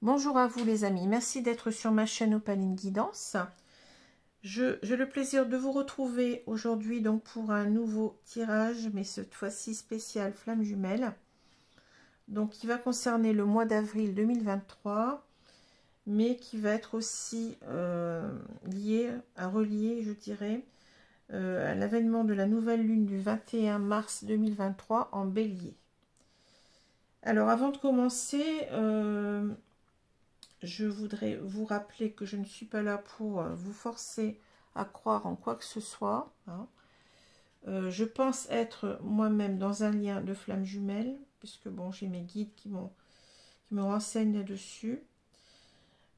Bonjour à vous les amis, merci d'être sur ma chaîne Opaline Guidance. J'ai le plaisir de vous retrouver aujourd'hui donc pour un nouveau tirage, mais cette fois-ci spécial flamme jumelle. Donc qui va concerner le mois d'avril 2023, mais qui va être aussi relié, je dirais, à l'avènement de la nouvelle lune du 21 mars 2023 en Bélier. Alors avant de commencer, je voudrais vous rappeler que je ne suis pas là pour vous forcer à croire en quoi que ce soit. Hein. Je pense être moi-même dans un lien de flamme jumelle, puisque bon, j'ai mes guides qui me renseignent là-dessus.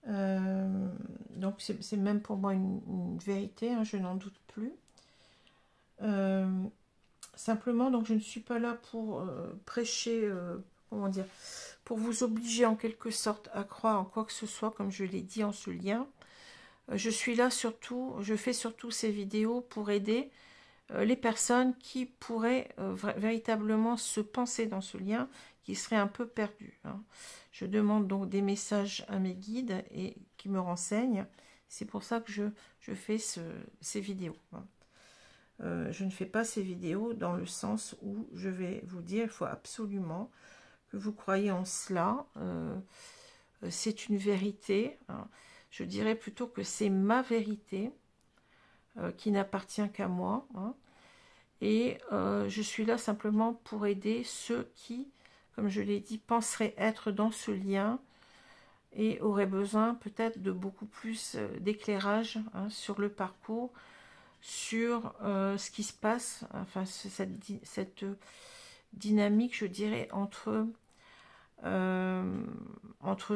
Donc c'est même pour moi une vérité, hein, je n'en doute plus. Simplement, donc je ne suis pas là pour prêcher, comment dire, pour vous obliger en quelque sorte à croire en quoi que ce soit, comme je l'ai dit en ce lien. Je suis là surtout, je fais surtout ces vidéos pour aider les personnes qui pourraient véritablement se penser dans ce lien, qui seraient un peu perdues. Hein. Je demande donc des messages à mes guides et qui me renseignent. C'est pour ça que je fais ces vidéos. Hein. Je ne fais pas ces vidéos dans le sens où je vais vous dire, il faut absolument que vous croyez en cela. C'est une vérité. Hein. Je dirais plutôt que c'est ma vérité qui n'appartient qu'à moi. Hein. Et je suis là simplement pour aider ceux qui, comme je l'ai dit, penseraient être dans ce lien et auraient besoin peut-être de beaucoup plus d'éclairage sur le parcours, sur ce qui se passe, enfin cette dynamique, je dirais, entre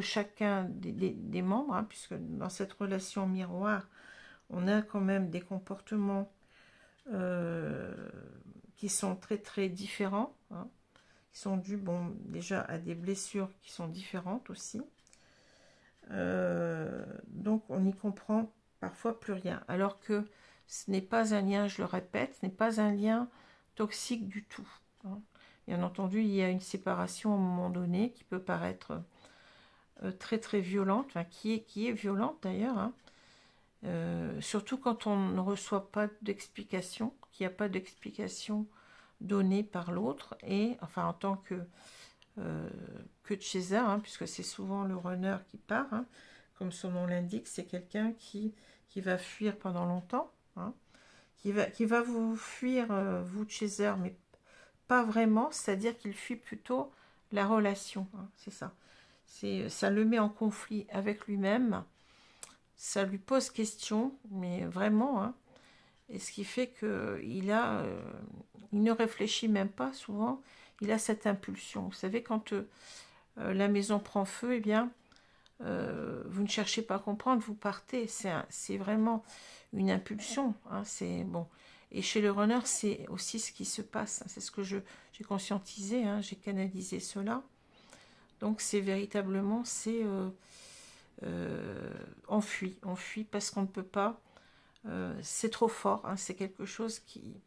chacun des membres, hein, puisque dans cette relation miroir, on a quand même des comportements qui sont très très différents, hein, qui sont dus, bon, déjà à des blessures qui sont différentes aussi. Donc on n'y comprend parfois plus rien, alors que ce n'est pas un lien, je le répète, ce n'est pas un lien toxique du tout. Hein. Bien entendu, il y a une séparation à un moment donné qui peut paraître très très violente, enfin, qui est violente d'ailleurs, hein. Surtout quand on ne reçoit pas d'explication, qu'il n'y a pas d'explication donnée par l'autre, et enfin en tant que chaser, hein, puisque c'est souvent le runner qui part, hein, comme son nom l'indique, c'est quelqu'un qui va fuir pendant longtemps, hein, qui va vous fuir, vous chaser, mais pas vraiment, c'est-à-dire qu'il fuit plutôt la relation, hein, c'est ça. Ça le met en conflit avec lui-même, ça lui pose question, mais vraiment, hein, et ce qui fait que il ne réfléchit même pas souvent, il a cette impulsion. Vous savez, quand la maison prend feu, eh bien, vous ne cherchez pas à comprendre, vous partez. C'est vraiment une impulsion. Hein, c'est bon. Et chez le runner, c'est aussi ce qui se passe. C'est ce que j'ai conscientisé, hein, j'ai canalisé cela. Donc c'est véritablement, on fuit parce qu'on ne peut pas. C'est trop fort. Hein, c'est quelque chose qui,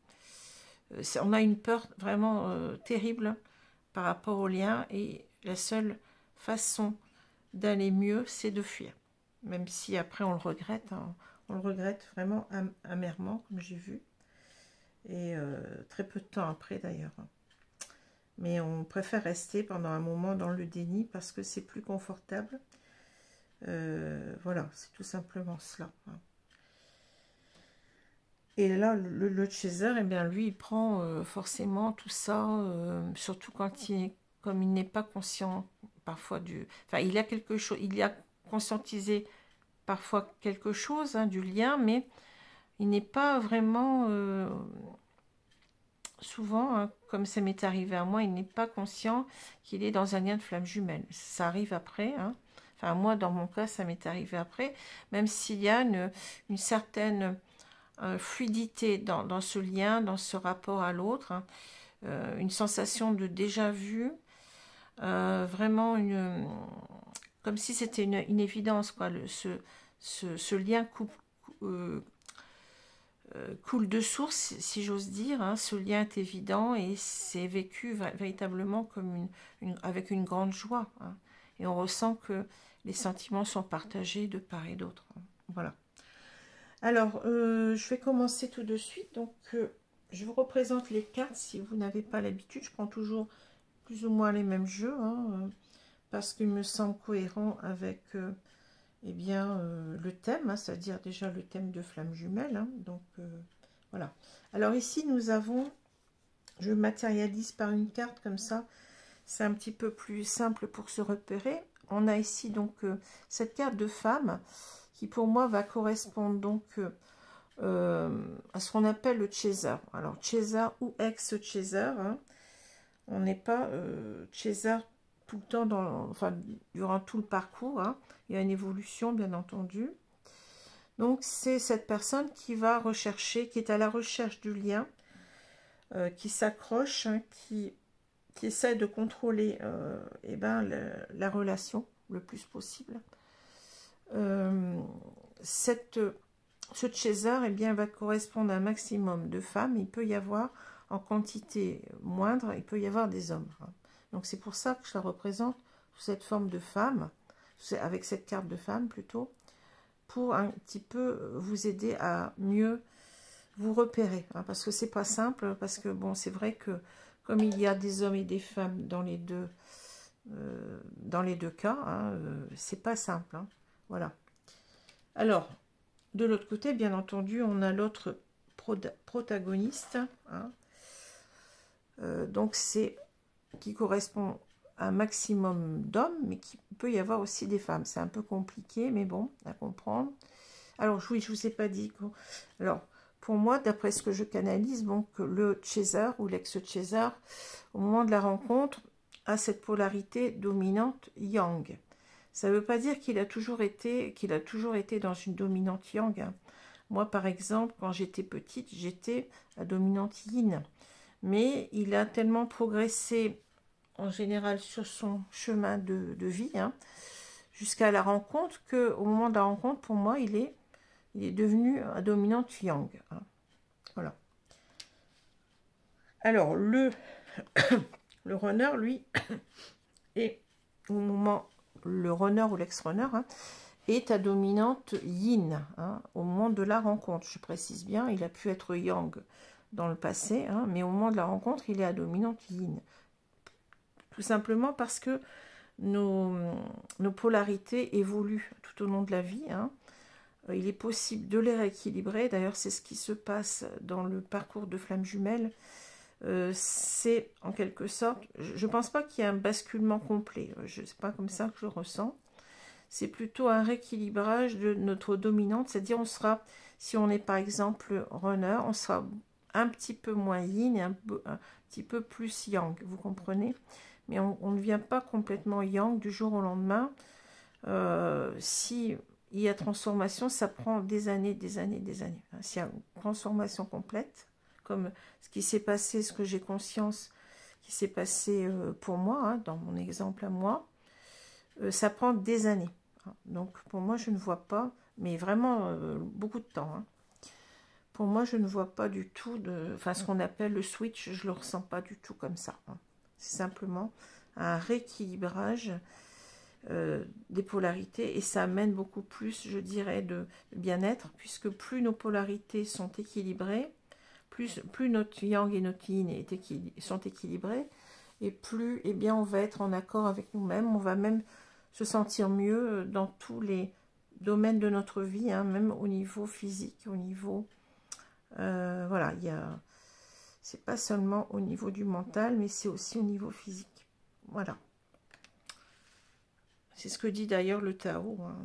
on a une peur vraiment terrible par rapport au lien, et la seule façon d'aller mieux, c'est de fuir. Même si après on le regrette, hein, on le regrette vraiment amèrement, comme j'ai vu. Et très peu de temps après d'ailleurs. Mais on préfère rester pendant un moment dans le déni parce que c'est plus confortable. Voilà, c'est tout simplement cela. Et là, le chaser, eh bien, lui, il prend forcément tout ça, surtout quand comme il n'est pas conscient parfois du... Enfin, il a quelque chose, il a conscientisé parfois quelque chose, hein, du lien, mais il n'est pas vraiment... souvent, hein, comme ça m'est arrivé à moi, il n'est pas conscient qu'il est dans un lien de flamme jumelle. Ça arrive après, hein. Enfin, moi, dans mon cas, ça m'est arrivé après, même s'il y a une certaine fluidité dans ce lien, dans ce rapport à l'autre, hein, une sensation de déjà vu, vraiment comme si c'était une évidence, quoi. Ce lien coule de source, si j'ose dire, hein. Ce lien est évident et c'est vécu véritablement comme avec une grande joie, hein. Et on ressent que les sentiments sont partagés de part et d'autre. Voilà. Alors, je vais commencer tout de suite. Donc, je vous représente les cartes. Si vous n'avez pas l'habitude, je prends toujours plus ou moins les mêmes jeux, hein, parce qu'il me semble cohérent avec eh bien, le thème, hein, c'est-à-dire déjà le thème de flamme jumelle. Hein, donc, voilà. Alors ici, nous avons, je matérialise par une carte comme ça, c'est un petit peu plus simple pour se repérer. On a ici donc cette carte de femme qui pour moi va correspondre donc à ce qu'on appelle le chaser. Alors chaser ou ex-chaser, hein. On n'est pas chaser tout le temps, enfin durant tout le parcours, hein. Il y a une évolution bien entendu. Donc c'est cette personne qui va rechercher, qui est à la recherche du lien, qui s'accroche, hein, qui essaie de contrôler eh ben, la relation le plus possible. Ce chaser eh bien, va correspondre à un maximum de femmes. Il peut y avoir, en quantité moindre, il peut y avoir des hommes. Hein. Donc c'est pour ça que je la représente sous cette forme de femme, avec cette carte de femme plutôt, pour un petit peu vous aider à mieux vous repérer. Hein, parce que c'est pas simple, parce que bon, c'est vrai que comme il y a des hommes et des femmes dans les deux cas, hein, c'est pas simple. Hein, voilà. Alors, de l'autre côté, bien entendu, on a l'autre protagoniste. Hein, donc, c'est qui correspond à un maximum d'hommes, mais qui peut y avoir aussi des femmes. C'est un peu compliqué, mais bon, à comprendre. Alors, oui, je ne vous ai pas dit. Alors, pour moi, d'après ce que je canalise, donc le chaser ou l'ex-chaser, au moment de la rencontre, a cette polarité dominante yang. Ça ne veut pas dire qu'il a toujours été dans une dominante yang. Hein. Moi, par exemple, quand j'étais petite, j'étais à dominante yin. Mais il a tellement progressé, en général, sur son chemin de vie, hein, jusqu'à la rencontre, qu'au moment de la rencontre, pour moi, il est devenu à dominante yang. Hein. Voilà. Alors, le runner, lui, est au moment, le runner ou l'ex-runner, hein, est à dominante yin, hein, au moment de la rencontre. Je précise bien, il a pu être yang dans le passé, hein, mais au moment de la rencontre, il est à dominante yin. Tout simplement parce que nos polarités évoluent tout au long de la vie, hein. Il est possible de les rééquilibrer. D'ailleurs, c'est ce qui se passe dans le parcours de flamme jumelle. C'est en quelque sorte, je ne pense pas qu'il y ait un basculement complet. C'est pas comme ça que je ressens. C'est plutôt un rééquilibrage de notre dominante. C'est-à-dire, on sera, si on est par exemple runner, on sera un petit peu moins yin et un petit peu plus yang. Vous comprenez? Mais on ne vient pas complètement yang du jour au lendemain. Si il y a transformation, ça prend des années, des années, des années. S'il y a une transformation complète, comme ce qui s'est passé, ce que j'ai conscience qui s'est passé pour moi, hein, dans mon exemple à moi, ça prend des années. Donc pour moi, je ne vois pas, mais vraiment beaucoup de temps. Hein. Pour moi, je ne vois pas du tout, enfin ce qu'on appelle le switch, je ne le ressens pas du tout comme ça. Hein. C'est simplement un rééquilibrage des polarités et ça amène beaucoup plus, je dirais, de bien-être, puisque plus nos polarités sont équilibrées, plus notre yang et notre yin sont équilibrés, et plus eh bien, on va être en accord avec nous-mêmes, on va même se sentir mieux dans tous les domaines de notre vie, hein, même au niveau physique, au niveau... voilà, c'est pas seulement au niveau du mental, mais c'est aussi au niveau physique. Voilà. C'est ce que dit d'ailleurs le Tao, hein.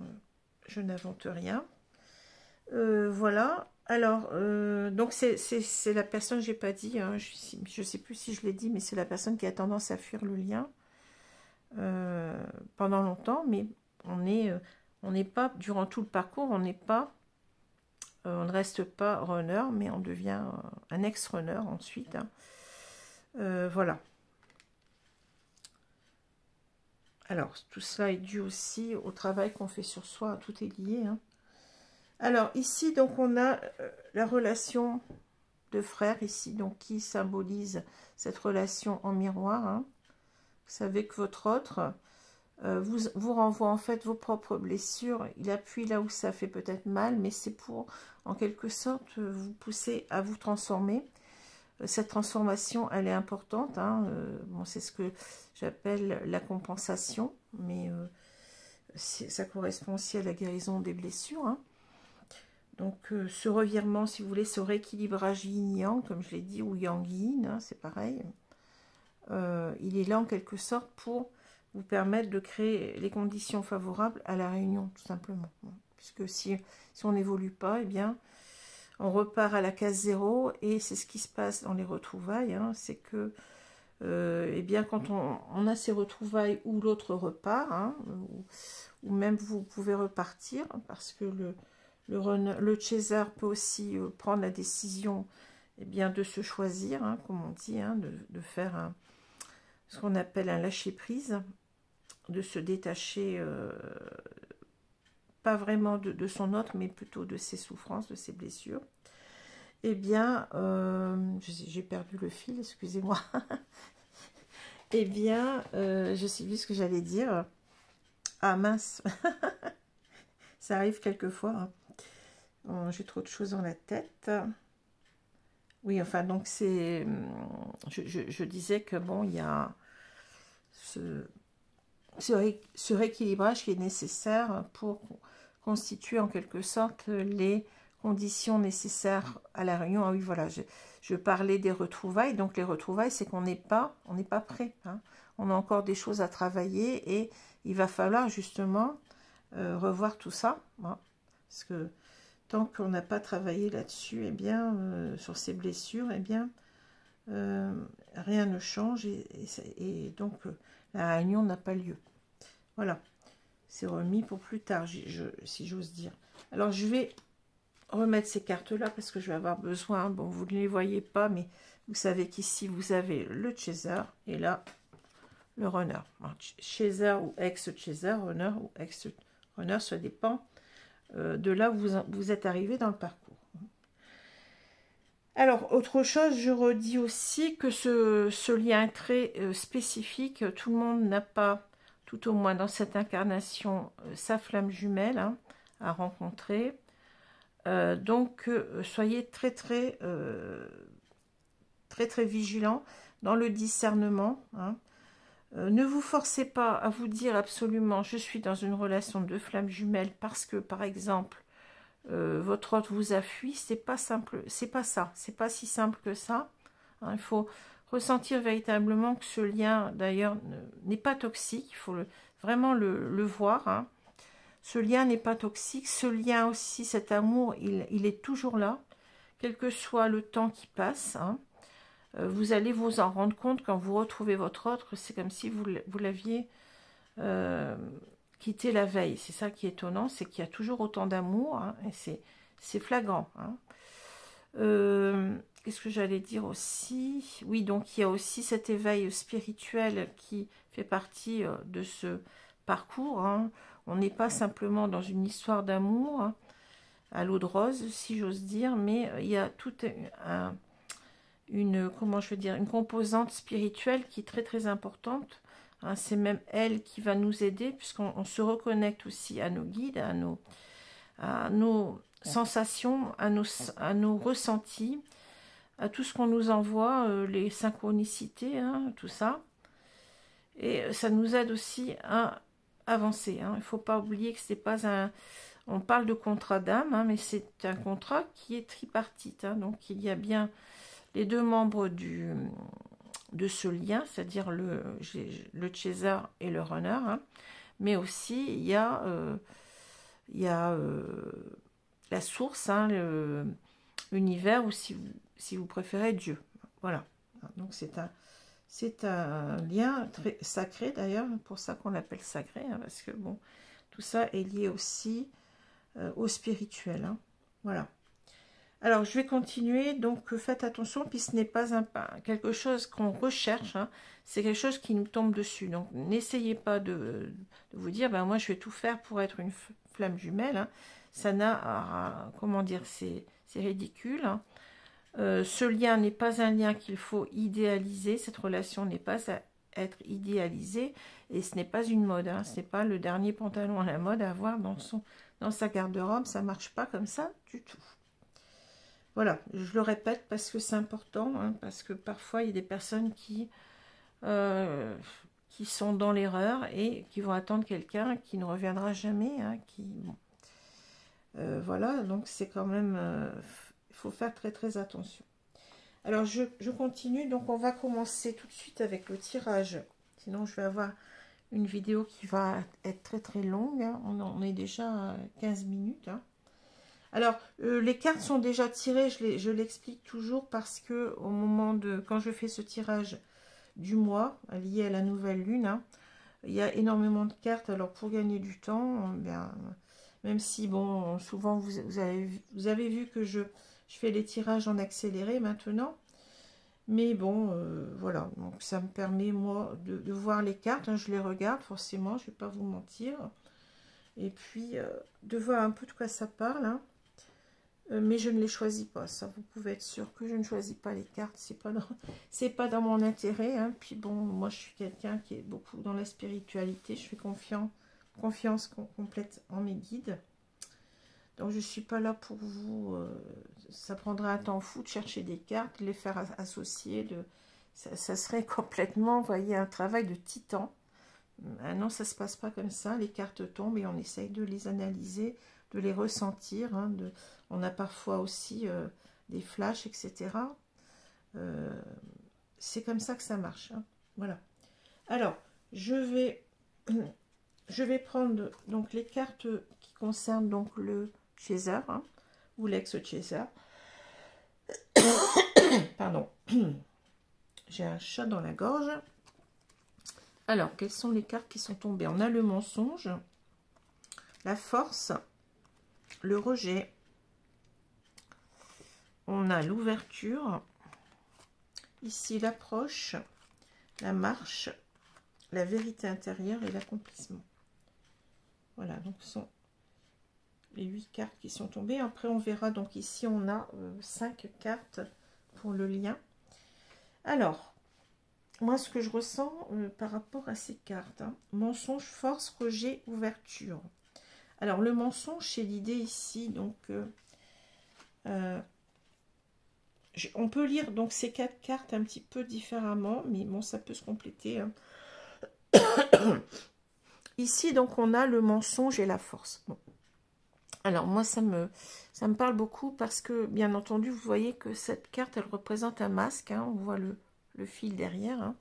Je n'invente rien. Voilà. Alors, donc c'est la personne, j'ai pas dit, hein, je sais plus si je l'ai dit, mais c'est la personne qui a tendance à fuir le lien pendant longtemps, mais on n'est pas, durant tout le parcours, on ne reste pas runner, mais on devient un ex-runner ensuite. Hein. Voilà. Alors, tout cela est dû aussi au travail qu'on fait sur soi, tout est lié. Hein. Alors, ici, donc, on a la relation de frère, ici, donc, qui symbolise cette relation en miroir. Hein. Vous savez que votre autre vous renvoie en fait vos propres blessures. Il appuie là où ça fait peut-être mal, mais c'est pour, en quelque sorte, vous pousser à vous transformer. Cette transformation, elle est importante. Hein. Bon, c'est ce que j'appelle la compensation, mais ça correspond aussi à la guérison des blessures. Hein. Donc, ce revirement, si vous voulez, ce rééquilibrage yin-yang, comme je l'ai dit, ou yang-yin, hein, c'est pareil. Il est là en quelque sorte pour vous permettre de créer les conditions favorables à la réunion, tout simplement. Puisque si on n'évolue pas, eh bien, on repart à la case zéro, et c'est ce qui se passe dans les retrouvailles. Hein, c'est que, eh bien, quand on a ces retrouvailles où l'autre repart, hein, ou même vous pouvez repartir, parce que le chaser peut aussi prendre la décision, eh bien, de se choisir, hein, comme on dit, hein, de faire ce qu'on appelle un lâcher-prise, de se détacher, pas vraiment de son autre, mais plutôt de ses souffrances, de ses blessures. Eh bien, j'ai perdu le fil, excusez-moi. Eh bien, je sais plus ce que j'allais dire. Ah mince, ça arrive quelquefois. Hein. Oh, j'ai trop de choses dans la tête. Oui, enfin, donc c'est... Je disais que, bon, il y a ce rééquilibrage qui est nécessaire pour constituer en quelque sorte les conditions nécessaires à la réunion. Ah oui, voilà, je parlais des retrouvailles. Donc, les retrouvailles, c'est qu'on n'est pas prêt. Hein. On a encore des choses à travailler, et il va falloir justement revoir tout ça. Hein, parce que tant qu'on n'a pas travaillé là-dessus, eh bien, sur ces blessures, eh bien, rien ne change, et donc la réunion n'a pas lieu. Voilà, c'est remis pour plus tard, si j'ose dire. Alors, je vais remettre ces cartes-là parce que je vais avoir besoin. Bon, vous ne les voyez pas, mais vous savez qu'ici, vous avez le chaser et là, le runner. Chaser ou ex-chaser, runner ou ex-runner, ça dépend de là où vous êtes arrivé dans le parcours. Alors, autre chose, je redis aussi que ce lien est très spécifique. Tout le monde n'a pas, tout au moins dans cette incarnation, sa flamme jumelle, hein, à rencontrer. Donc, soyez très vigilants dans le discernement. Hein. Ne vous forcez pas à vous dire absolument « je suis dans une relation de flamme jumelle » parce que, par exemple, votre autre vous a fui. C'est pas simple, c'est pas ça, c'est pas si simple que ça. Hein, il faut ressentir véritablement que ce lien, d'ailleurs, n'est pas toxique. Il faut vraiment le voir. Hein. Ce lien n'est pas toxique. Ce lien aussi, cet amour, il est toujours là, quel que soit le temps qui passe. Hein. Vous allez vous en rendre compte quand vous retrouvez votre autre. C'est comme si vous l'aviez quitté la veille. C'est ça qui est étonnant, c'est qu'il y a toujours autant d'amour. Hein, et c'est flagrant. Hein. Qu'est-ce que j'allais dire aussi? Oui, donc il y a aussi cet éveil spirituel qui fait partie de ce parcours. Hein. On n'est pas simplement dans une histoire d'amour, hein, à l'eau de rose, si j'ose dire, mais il y a toute une composante spirituelle qui est très importante. Hein, c'est même elle qui va nous aider, puisqu'on se reconnecte aussi à nos guides, à nos sensations, à nos ressentis, à tout ce qu'on nous envoie, les synchronicités, hein, tout ça. Et ça nous aide aussi à avancer. Hein. Il ne faut pas oublier que c'est pas un... On parle de contrat d'âme, hein, mais c'est un contrat qui est tripartite. Hein. Donc il y a bien les deux membres de ce lien, c'est-à-dire le chaser et le runner, hein. Mais aussi il y a la source, hein, l'univers, ou si vous préférez Dieu. Voilà. Donc c'est un lien très sacré, d'ailleurs, pour ça qu'on l'appelle sacré, hein, parce que bon, tout ça est lié aussi au spirituel. Hein. Voilà. Alors, je vais continuer, donc faites attention, puis ce n'est pas quelque chose qu'on recherche, hein, c'est quelque chose qui nous tombe dessus. Donc, n'essayez pas de vous dire, ben, moi, je vais tout faire pour être une flamme jumelle. Hein. Ça n'a, comment dire, c'est ridicule. Hein. Ce lien n'est pas un lien qu'il faut idéaliser, cette relation n'est pas à être idéalisé. Et ce n'est pas une mode, hein. Ce n'est pas le dernier pantalon à la mode à avoir dans sa garde-robe. Ça ne marche pas comme ça du tout. Voilà, je le répète parce que c'est important, hein, parce que parfois il y a des personnes qui sont dans l'erreur et qui vont attendre quelqu'un qui ne reviendra jamais, hein, bon. Voilà, donc c'est quand même, il faut faire très très attention. Alors je continue, donc on va commencer tout de suite avec le tirage, sinon je vais avoir une vidéo qui va être très très longue, hein. On est déjà à 15 minutes, hein. Alors les cartes sont déjà tirées, je l'explique toujours parce que au moment quand je fais ce tirage du mois lié à la nouvelle lune, hein, il y a énormément de cartes. Alors pour gagner du temps, bien, même si bon, souvent vous avez vu que je fais les tirages en accéléré maintenant, mais bon, voilà, donc ça me permet moi de voir les cartes, hein, je les regarde forcément, je vais pas vous mentir, et puis de voir un peu de quoi ça parle, hein. Mais je ne les choisis pas, ça vous pouvez être sûr que je ne choisis pas les cartes, c'est pas dans mon intérêt, hein. Puis bon, moi je suis quelqu'un qui est beaucoup dans la spiritualité, je fais confiance complète en mes guides, donc je suis pas là pour vous, ça prendrait un temps fou de chercher des cartes, de les faire associer, ça serait complètement, vous voyez, un travail de titan. Non, ça se passe pas comme ça, les cartes tombent et on essaye de les analyser, de les ressentir, hein, on a parfois aussi des flashs, etc. C'est comme ça que ça marche, hein. Voilà. Alors, je vais prendre donc les cartes qui concernent donc le chaser, hein, ou l'ex-chaser. Pardon. J'ai un chat dans la gorge. Alors, quelles sont les cartes qui sont tombées? On a le mensonge, la force, le rejet, on a l'ouverture, ici l'approche, la marche, la vérité intérieure et l'accomplissement. Voilà, donc ce sont les 8 cartes qui sont tombées. Après, on verra, donc ici, on a 5 cartes pour le lien. Alors, moi, ce que je ressens par rapport à ces cartes, hein, mensonge, force, rejet, ouverture. Alors, le mensonge, c'est l'idée ici, donc... on peut lire donc ces 4 cartes un petit peu différemment, mais bon, ça peut se compléter, hein. Ici, donc, on a le mensonge et la force. Bon. Alors, moi, ça me parle beaucoup parce que, bien entendu, vous voyez que cette carte, elle représente un masque, hein, on voit le fil derrière, hein.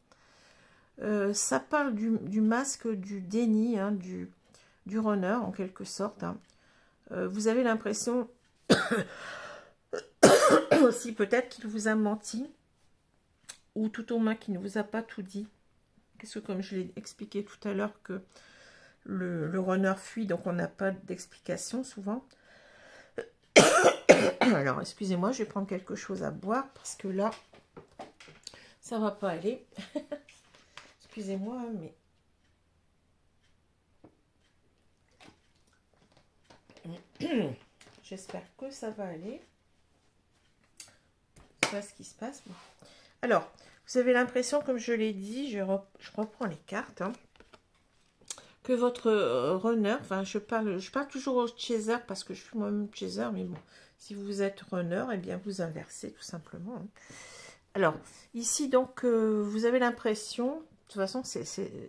Ça parle du masque, du déni, hein, du runner, en quelque sorte, hein. Vous avez l'impression... aussi peut-être qu'il vous a menti, ou tout au moins qu'il ne vous a pas tout dit. Parce que comme je l'ai expliqué tout à l'heure que le runner fuit, donc on n'a pas d'explication souvent. Alors excusez-moi, je vais prendre quelque chose à boire parce que là ça va pas aller. Excusez-moi, mais j'espère que ça va aller. Ce qui se passe. Bon. Alors, vous avez l'impression, comme je l'ai dit, je reprends les cartes, hein, que votre runner, enfin je parle toujours au chaser parce que je suis moi-même chaser, mais bon, si vous êtes runner, eh bien vous inversez tout simplement, hein. Alors, ici donc, vous avez l'impression, de toute façon,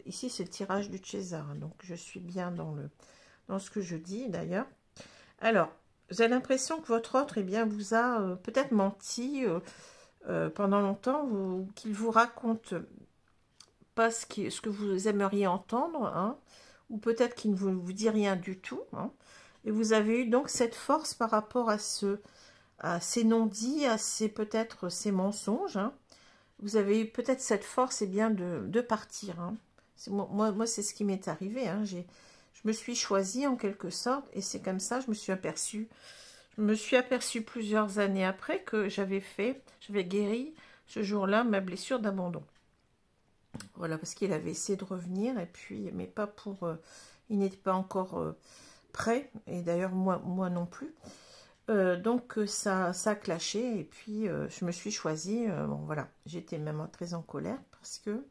ici c'est le tirage du chaser, hein, donc je suis bien dans ce que je dis d'ailleurs. Alors, vous avez l'impression que votre autre, eh bien, vous a peut-être menti pendant longtemps, qu'il vous raconte pas ce que vous aimeriez entendre, hein, ou peut-être qu'il ne vous dit rien du tout, hein, et vous avez eu donc cette force par rapport à ces non-dits, peut-être ces mensonges, hein. Vous avez eu peut-être cette force, eh bien, de partir, hein. Moi c'est ce qui m'est arrivé, hein. Je me suis choisie en quelque sorte, et c'est comme ça, je me suis aperçue plusieurs années après que j'avais guéri ce jour-là ma blessure d'abandon. Voilà, parce qu'il avait essayé de revenir, et puis, mais pas pour... il n'était pas encore prêt, et d'ailleurs moi non plus. Donc ça a clashé, et puis je me suis choisie, bon voilà, j'étais même très en colère, parce que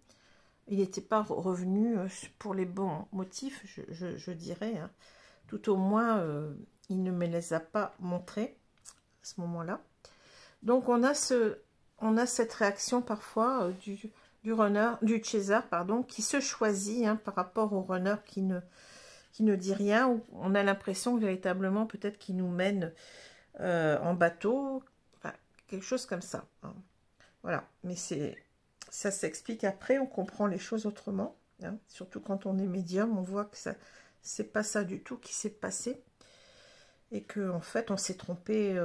il n'était pas revenu pour les bons motifs, je dirais. Hein. Tout au moins, il ne me les a pas montrés à ce moment-là. Donc, on a cette réaction parfois du chaser, pardon, qui se choisit hein, par rapport au runner qui ne dit rien. Où on a l'impression véritablement peut-être qu'il nous mène en bateau, enfin, quelque chose comme ça. Hein. Voilà, mais ça s'explique après, on comprend les choses autrement. Hein. Surtout quand on est médium, on voit que c'est pas ça du tout qui s'est passé. Et qu'en fait, on s'est trompé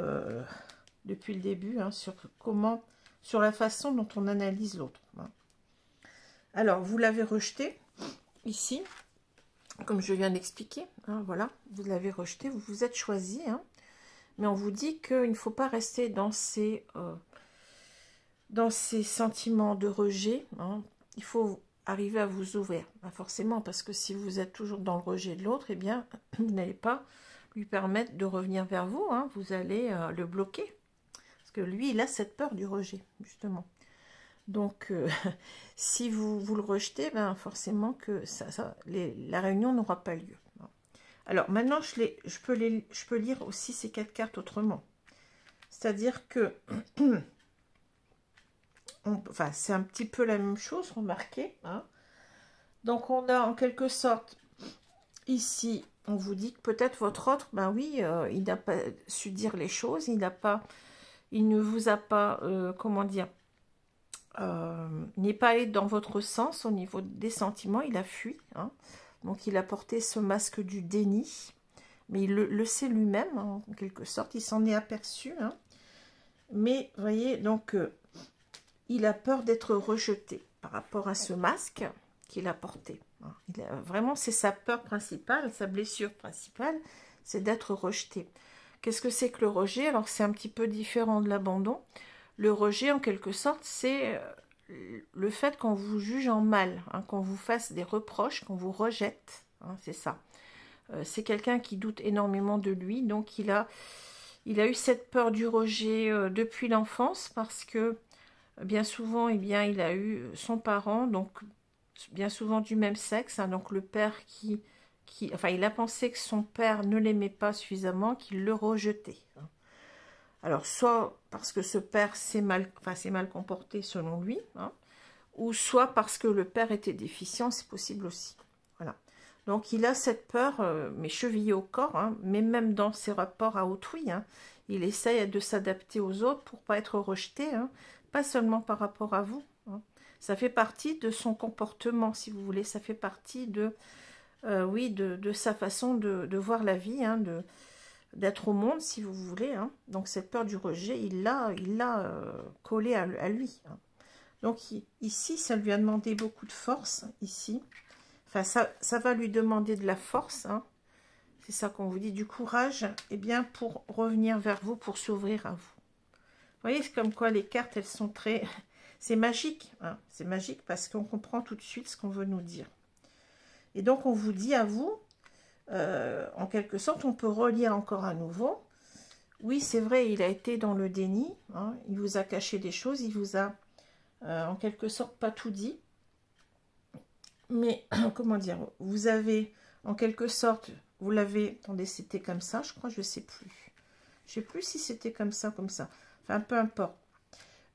depuis le début hein, sur la façon dont on analyse l'autre. Hein. Alors, vous l'avez rejeté ici, comme je viens d'expliquer. Hein, voilà, vous l'avez rejeté, vous vous êtes choisi. Hein, mais on vous dit qu'il ne faut pas rester dans ces sentiments de rejet. Hein, il faut arriver à vous ouvrir. Pas forcément, parce que si vous êtes toujours dans le rejet de l'autre, eh bien, vous n'allez pas lui permettre de revenir vers vous. Hein, vous allez le bloquer. Parce que lui, il a cette peur du rejet, justement. Donc, si vous le rejetez, ben forcément que la réunion n'aura pas lieu. Alors, maintenant, je peux lire aussi ces 4 cartes autrement. C'est-à-dire que, enfin, c'est un petit peu la même chose, remarquez. Hein. Donc, on a en quelque sorte, ici, on vous dit que peut-être votre autre, ben oui, il n'a pas su dire les choses, il ne vous a pas, comment dire, n'est pas allé dans votre sens au niveau des sentiments, il a fui. Hein. Donc, il a porté ce masque du déni, mais il le sait lui-même, hein, en quelque sorte, il s'en est aperçu. Hein. Mais, vous voyez, donc, il a peur d'être rejeté par rapport à ce masque qu'il a porté. Hein. Vraiment, c'est sa peur principale, sa blessure principale, c'est d'être rejeté. Qu'est-ce que c'est que le rejet? Alors, c'est un petit peu différent de l'abandon. Le rejet, en quelque sorte, c'est le fait qu'on vous juge en mal, hein, qu'on vous fasse des reproches, qu'on vous rejette. Hein, c'est ça. C'est quelqu'un qui doute énormément de lui, donc il a eu cette peur du rejet depuis l'enfance, parce que bien souvent, eh bien, il a eu son parent, donc bien souvent du même sexe, hein, donc le père enfin, il a pensé que son père ne l'aimait pas suffisamment, qu'il le rejetait. Hein. Alors, soit parce que ce père s'est mal comporté selon lui, hein, ou soit parce que le père était déficient, c'est possible aussi. Voilà. Donc, il a cette peur, mais chevillée au corps, hein, mais même dans ses rapports à autrui. Hein, il essaye de s'adapter aux autres pour ne pas être rejeté, hein, pas seulement par rapport à vous. Hein. Ça fait partie de son comportement, si vous voulez. Ça fait partie de sa façon de voir la vie, hein, d'être au monde, si vous voulez. Hein. Donc, cette peur du rejet, il l'a collé à lui. Hein. Donc, ici, ça lui a demandé beaucoup de force, ici. Enfin, ça va lui demander de la force. Hein. C'est ça qu'on vous dit, du courage, eh bien, pour revenir vers vous, pour s'ouvrir à vous. Vous voyez, c'est comme quoi les cartes, elles sont très... C'est magique. Hein. C'est magique parce qu'on comprend tout de suite ce qu'on veut nous dire. Et donc, on vous dit à vous, en quelque sorte, on peut relire encore à nouveau. Oui, c'est vrai, il a été dans le déni. Hein, il vous a caché des choses. Il vous a, en quelque sorte, pas tout dit. Mais, comment dire, vous avez, en quelque sorte, vous l'avez... Attendez, c'était comme ça, je crois, je ne sais plus. Je ne sais plus si c'était comme ça, comme ça. Enfin, peu importe.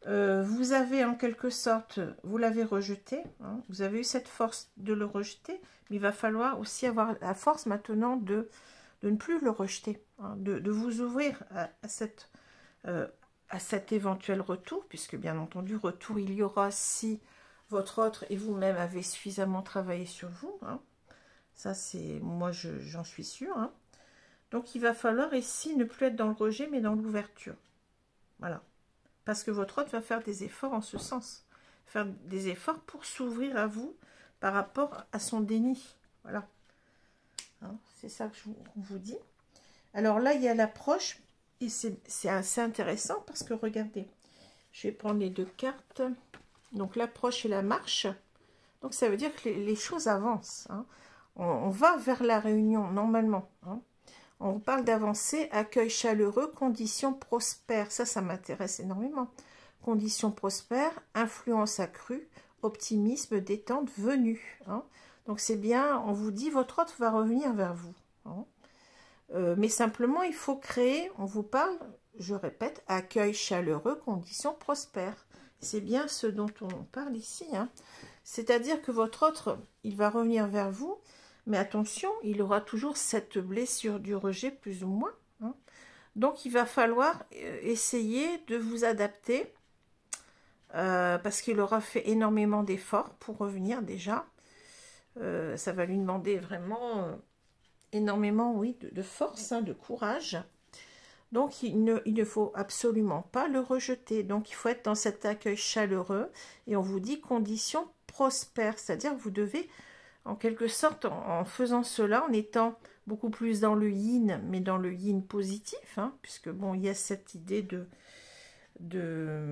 Vous avez, en quelque sorte, vous l'avez rejeté. Hein, vous avez eu cette force de le rejeter. Mais il va falloir aussi avoir la force maintenant de ne plus le rejeter, hein, de vous ouvrir à cet éventuel retour, puisque bien entendu, retour il y aura si votre autre et vous-même avez suffisamment travaillé sur vous. Hein. Ça, c'est moi, j'en suis sûre. Hein. Donc, il va falloir ici ne plus être dans le rejet, mais dans l'ouverture. Voilà. Parce que votre autre va faire des efforts en ce sens. Faire des efforts pour s'ouvrir à vous, par rapport à son déni. Voilà. Hein, c'est ça que on vous dit. Alors là, il y a l'approche. Et c'est assez intéressant parce que, regardez, je vais prendre les 2 cartes. Donc, l'approche et la marche. Donc, ça veut dire que les choses avancent. Hein. On va vers la réunion, normalement. Hein. On parle d'avancer, accueil chaleureux, conditions prospères. Ça m'intéresse énormément. Conditions prospères, influence accrue, optimisme, détente, venue. Hein. Donc c'est bien, on vous dit, votre autre va revenir vers vous. Hein. Mais simplement, il faut créer, on vous parle, je répète, accueil chaleureux, conditions prospères. C'est bien ce dont on parle ici. Hein. C'est-à-dire que votre autre, il va revenir vers vous, mais attention, il aura toujours cette blessure du rejet, plus ou moins. Hein. Donc, il va falloir essayer de vous adapter, parce qu'il aura fait énormément d'efforts pour revenir déjà. Ça va lui demander vraiment énormément, oui, de force, hein, de courage. Donc, il ne faut absolument pas le rejeter. Donc, il faut être dans cet accueil chaleureux. Et on vous dit conditions prospères. C'est-à-dire que vous devez, en quelque sorte, en faisant cela, en étant beaucoup plus dans le yin, mais dans le yin positif, hein, puisque, bon, il y a cette idée de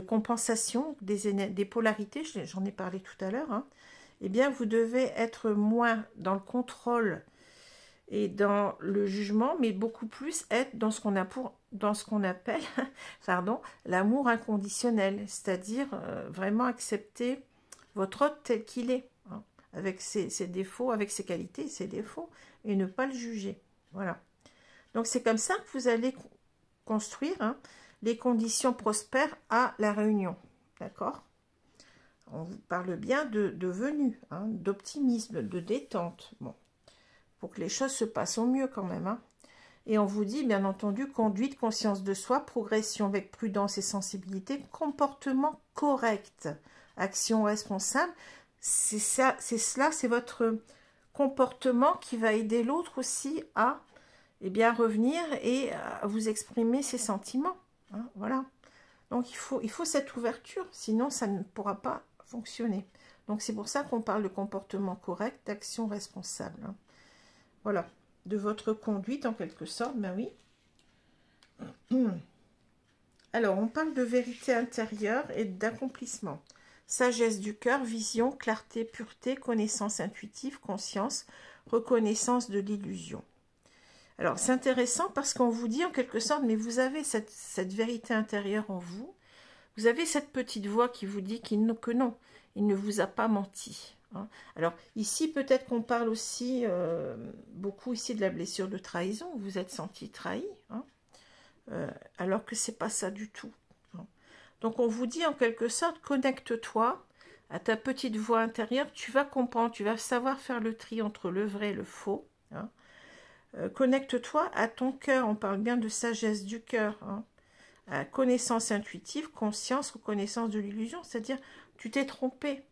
compensation des polarités, j'en ai parlé tout à l'heure, hein. Eh bien, vous devez être moins dans le contrôle et dans le jugement, mais beaucoup plus être dans ce qu'on appelle pardon, l'amour inconditionnel, c'est-à-dire vraiment accepter votre autre tel qu'il est, hein, avec ses défauts, avec ses qualités et ses défauts, et ne pas le juger. Voilà. Donc, c'est comme ça que vous allez construire, hein, les conditions prospères à la Réunion. D'accord ? On vous parle bien de venue, hein, d'optimisme, de détente. Bon, pour que les choses se passent au mieux quand même. Hein. Et on vous dit, bien entendu, conduite, conscience de soi, progression avec prudence et sensibilité, comportement correct, action responsable. C'est ça, c'est cela, c'est votre comportement qui va aider l'autre aussi à revenir et à vous exprimer ses sentiments. Hein, voilà. Donc, il faut cette ouverture, sinon ça ne pourra pas fonctionner. Donc, c'est pour ça qu'on parle de comportement correct, d'action responsable. Hein. Voilà, de votre conduite en quelque sorte, ben oui. Alors, on parle de vérité intérieure et d'accomplissement. Sagesse du cœur, vision, clarté, pureté, connaissance intuitive, conscience, reconnaissance de l'illusion. Alors, c'est intéressant parce qu'on vous dit en quelque sorte, mais vous avez cette vérité intérieure en vous. Vous avez cette petite voix qui vous dit que non, il ne vous a pas menti. Hein. Alors, ici, peut-être qu'on parle aussi beaucoup ici de la blessure de trahison. Vous vous êtes senti trahi, hein, alors que c'est pas ça du tout. Hein. Donc, on vous dit en quelque sorte, connecte-toi à ta petite voix intérieure. Tu vas comprendre, tu vas savoir faire le tri entre le vrai et le faux. Hein. Connecte-toi à ton cœur. On parle bien de sagesse du cœur. Hein. Connaissance intuitive, conscience, reconnaissance de l'illusion, c'est-à-dire tu t'es trompé,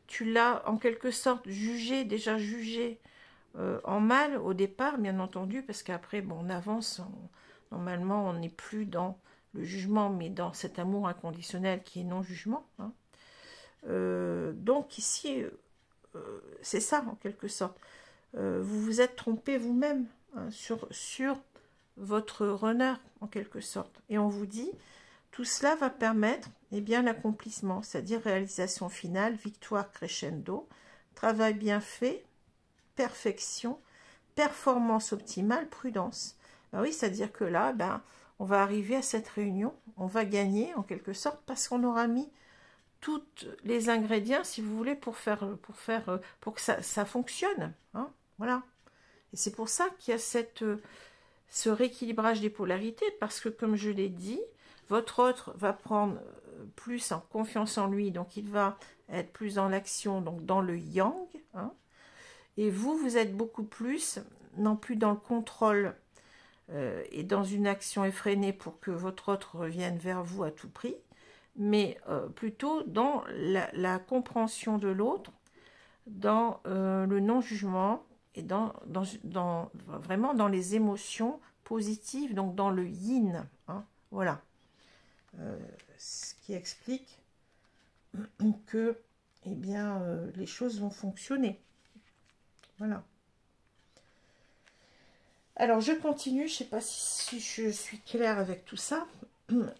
tu l'as en quelque sorte déjà jugé en mal au départ, bien entendu, parce qu'après, bon, on avance, normalement on n'est plus dans le jugement, mais dans cet amour inconditionnel qui est non-jugement. Hein. Donc ici, c'est ça en quelque sorte. Vous vous êtes trompé vous-même, hein, sur votre runner en quelque sorte. Et on vous dit, tout cela va permettre l'accomplissement, c'est-à-dire réalisation finale, victoire crescendo, travail bien fait, perfection, performance optimale, prudence. Ben oui, c'est-à-dire que là, on va arriver à cette réunion, on va gagner en quelque sorte parce qu'on aura mis tous les ingrédients, si vous voulez, pour que ça fonctionne. Hein, voilà. Et c'est pour ça qu'il y a ce rééquilibrage des polarités, parce que, comme je l'ai dit, votre autre va prendre plus en confiance en lui, donc il va être plus dans l'action, donc dans le yang, hein, et vous êtes beaucoup plus, non plus dans le contrôle et dans une action effrénée pour que votre autre revienne vers vous à tout prix, mais plutôt dans la compréhension de l'autre, dans le non-jugement, et vraiment dans les émotions positives, donc dans le yin. Hein, voilà. Ce qui explique que les choses vont fonctionner. Voilà. Alors, je continue. Je ne sais pas si je suis claire avec tout ça.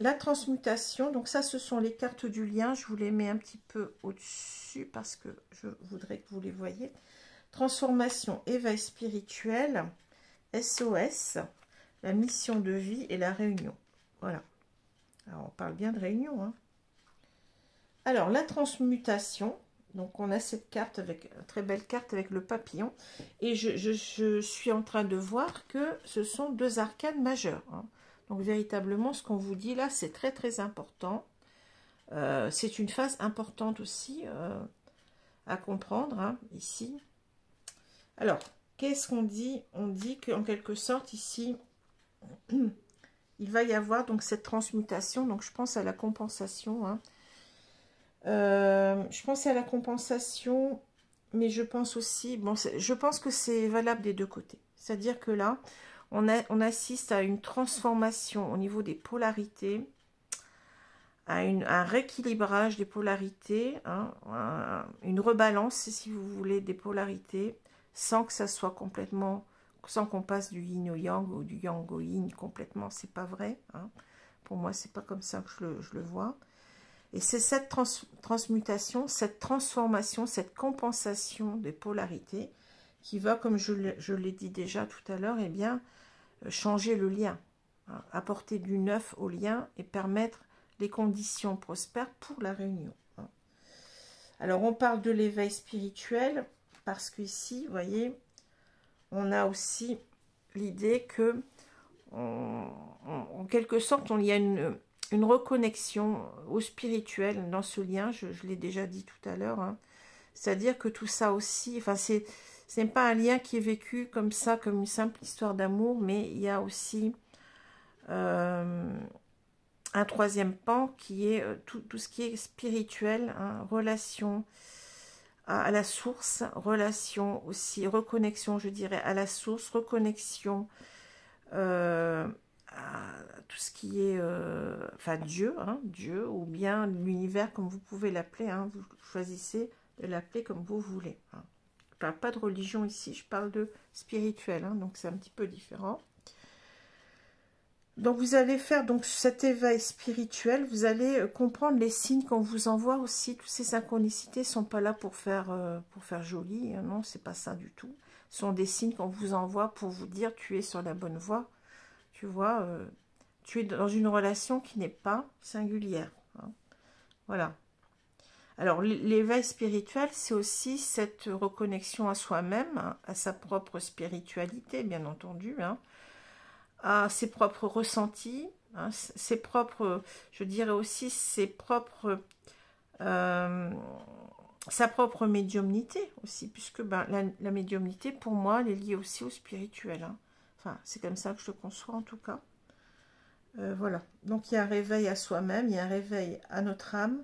La transmutation, donc ça, ce sont les cartes du lien. Je vous les mets un petit peu au-dessus parce que je voudrais que vous les voyiez. Transformation, éveil spirituel, SOS, la mission de vie et la réunion. Voilà. Alors, on parle bien de réunion. Hein. Alors, la transmutation, donc on a cette carte, avec une très belle carte avec le papillon, et je suis en train de voir que ce sont deux arcanes majeures, hein. Donc, véritablement, ce qu'on vous dit là, c'est très, très important. C'est une phase importante aussi à comprendre, hein, ici. Alors, qu'est-ce qu'on dit? On dit qu'en quelque sorte, ici, il va y avoir donc cette transmutation. Donc, je pense à la compensation, hein. Je pense à la compensation, mais je pense aussi, bon, je pense que c'est valable des deux côtés. C'est-à-dire que là, on assiste à une transformation au niveau des polarités, à un rééquilibrage des polarités, hein, une rebalance, si vous voulez, des polarités, sans que ça soit complètement, sans qu'on passe du yin au yang ou du yang au yin complètement, c'est pas vrai, hein. Pour moi, c'est pas comme ça que je le vois. Et c'est cette transmutation, cette transformation, cette compensation des polarités qui va, comme je l'ai dit déjà tout à l'heure, eh bien, changer le lien, hein, apporter du neuf au lien et permettre les conditions prospères pour la réunion, hein. Alors, on parle de l'éveil spirituel parce qu'ici, vous voyez, on a aussi l'idée que, en quelque sorte, il y a une reconnexion au spirituel dans ce lien, je l'ai déjà dit tout à l'heure, hein. C'est-à-dire que tout ça aussi, enfin, c'est pas un lien qui est vécu comme ça, comme une simple histoire d'amour, mais il y a aussi un troisième pan qui est tout ce qui est spirituel, hein, relation à la source, relation aussi, reconnexion, je dirais, à la source, reconnexion à tout ce qui est, enfin, Dieu, hein, Dieu, ou bien l'univers, comme vous pouvez l'appeler, hein, vous choisissez de l'appeler comme vous voulez, hein. Je ne parle pas de religion ici, je parle de spirituel, hein, donc c'est un petit peu différent. Donc vous allez faire donc cet éveil spirituel, vous allez comprendre les signes qu'on vous envoie aussi. Toutes ces synchronicités ne sont pas là pour faire joli, hein, non, c'est pas ça du tout. Ce sont des signes qu'on vous envoie pour vous dire tu es sur la bonne voie, tu vois, tu es dans une relation qui n'est pas singulière, hein. Voilà. Alors l'éveil spirituel, c'est aussi cette reconnexion à soi-même, hein, à sa propre spiritualité, bien entendu, hein, à ses propres ressentis, hein, ses propres, je dirais aussi ses propres, sa propre médiumnité aussi, puisque ben, la médiumnité, pour moi, elle est liée aussi au spirituel, hein. Enfin, c'est comme ça que je le conçois en tout cas. Voilà, donc il y a un réveil à soi-même, il y a un réveil à notre âme,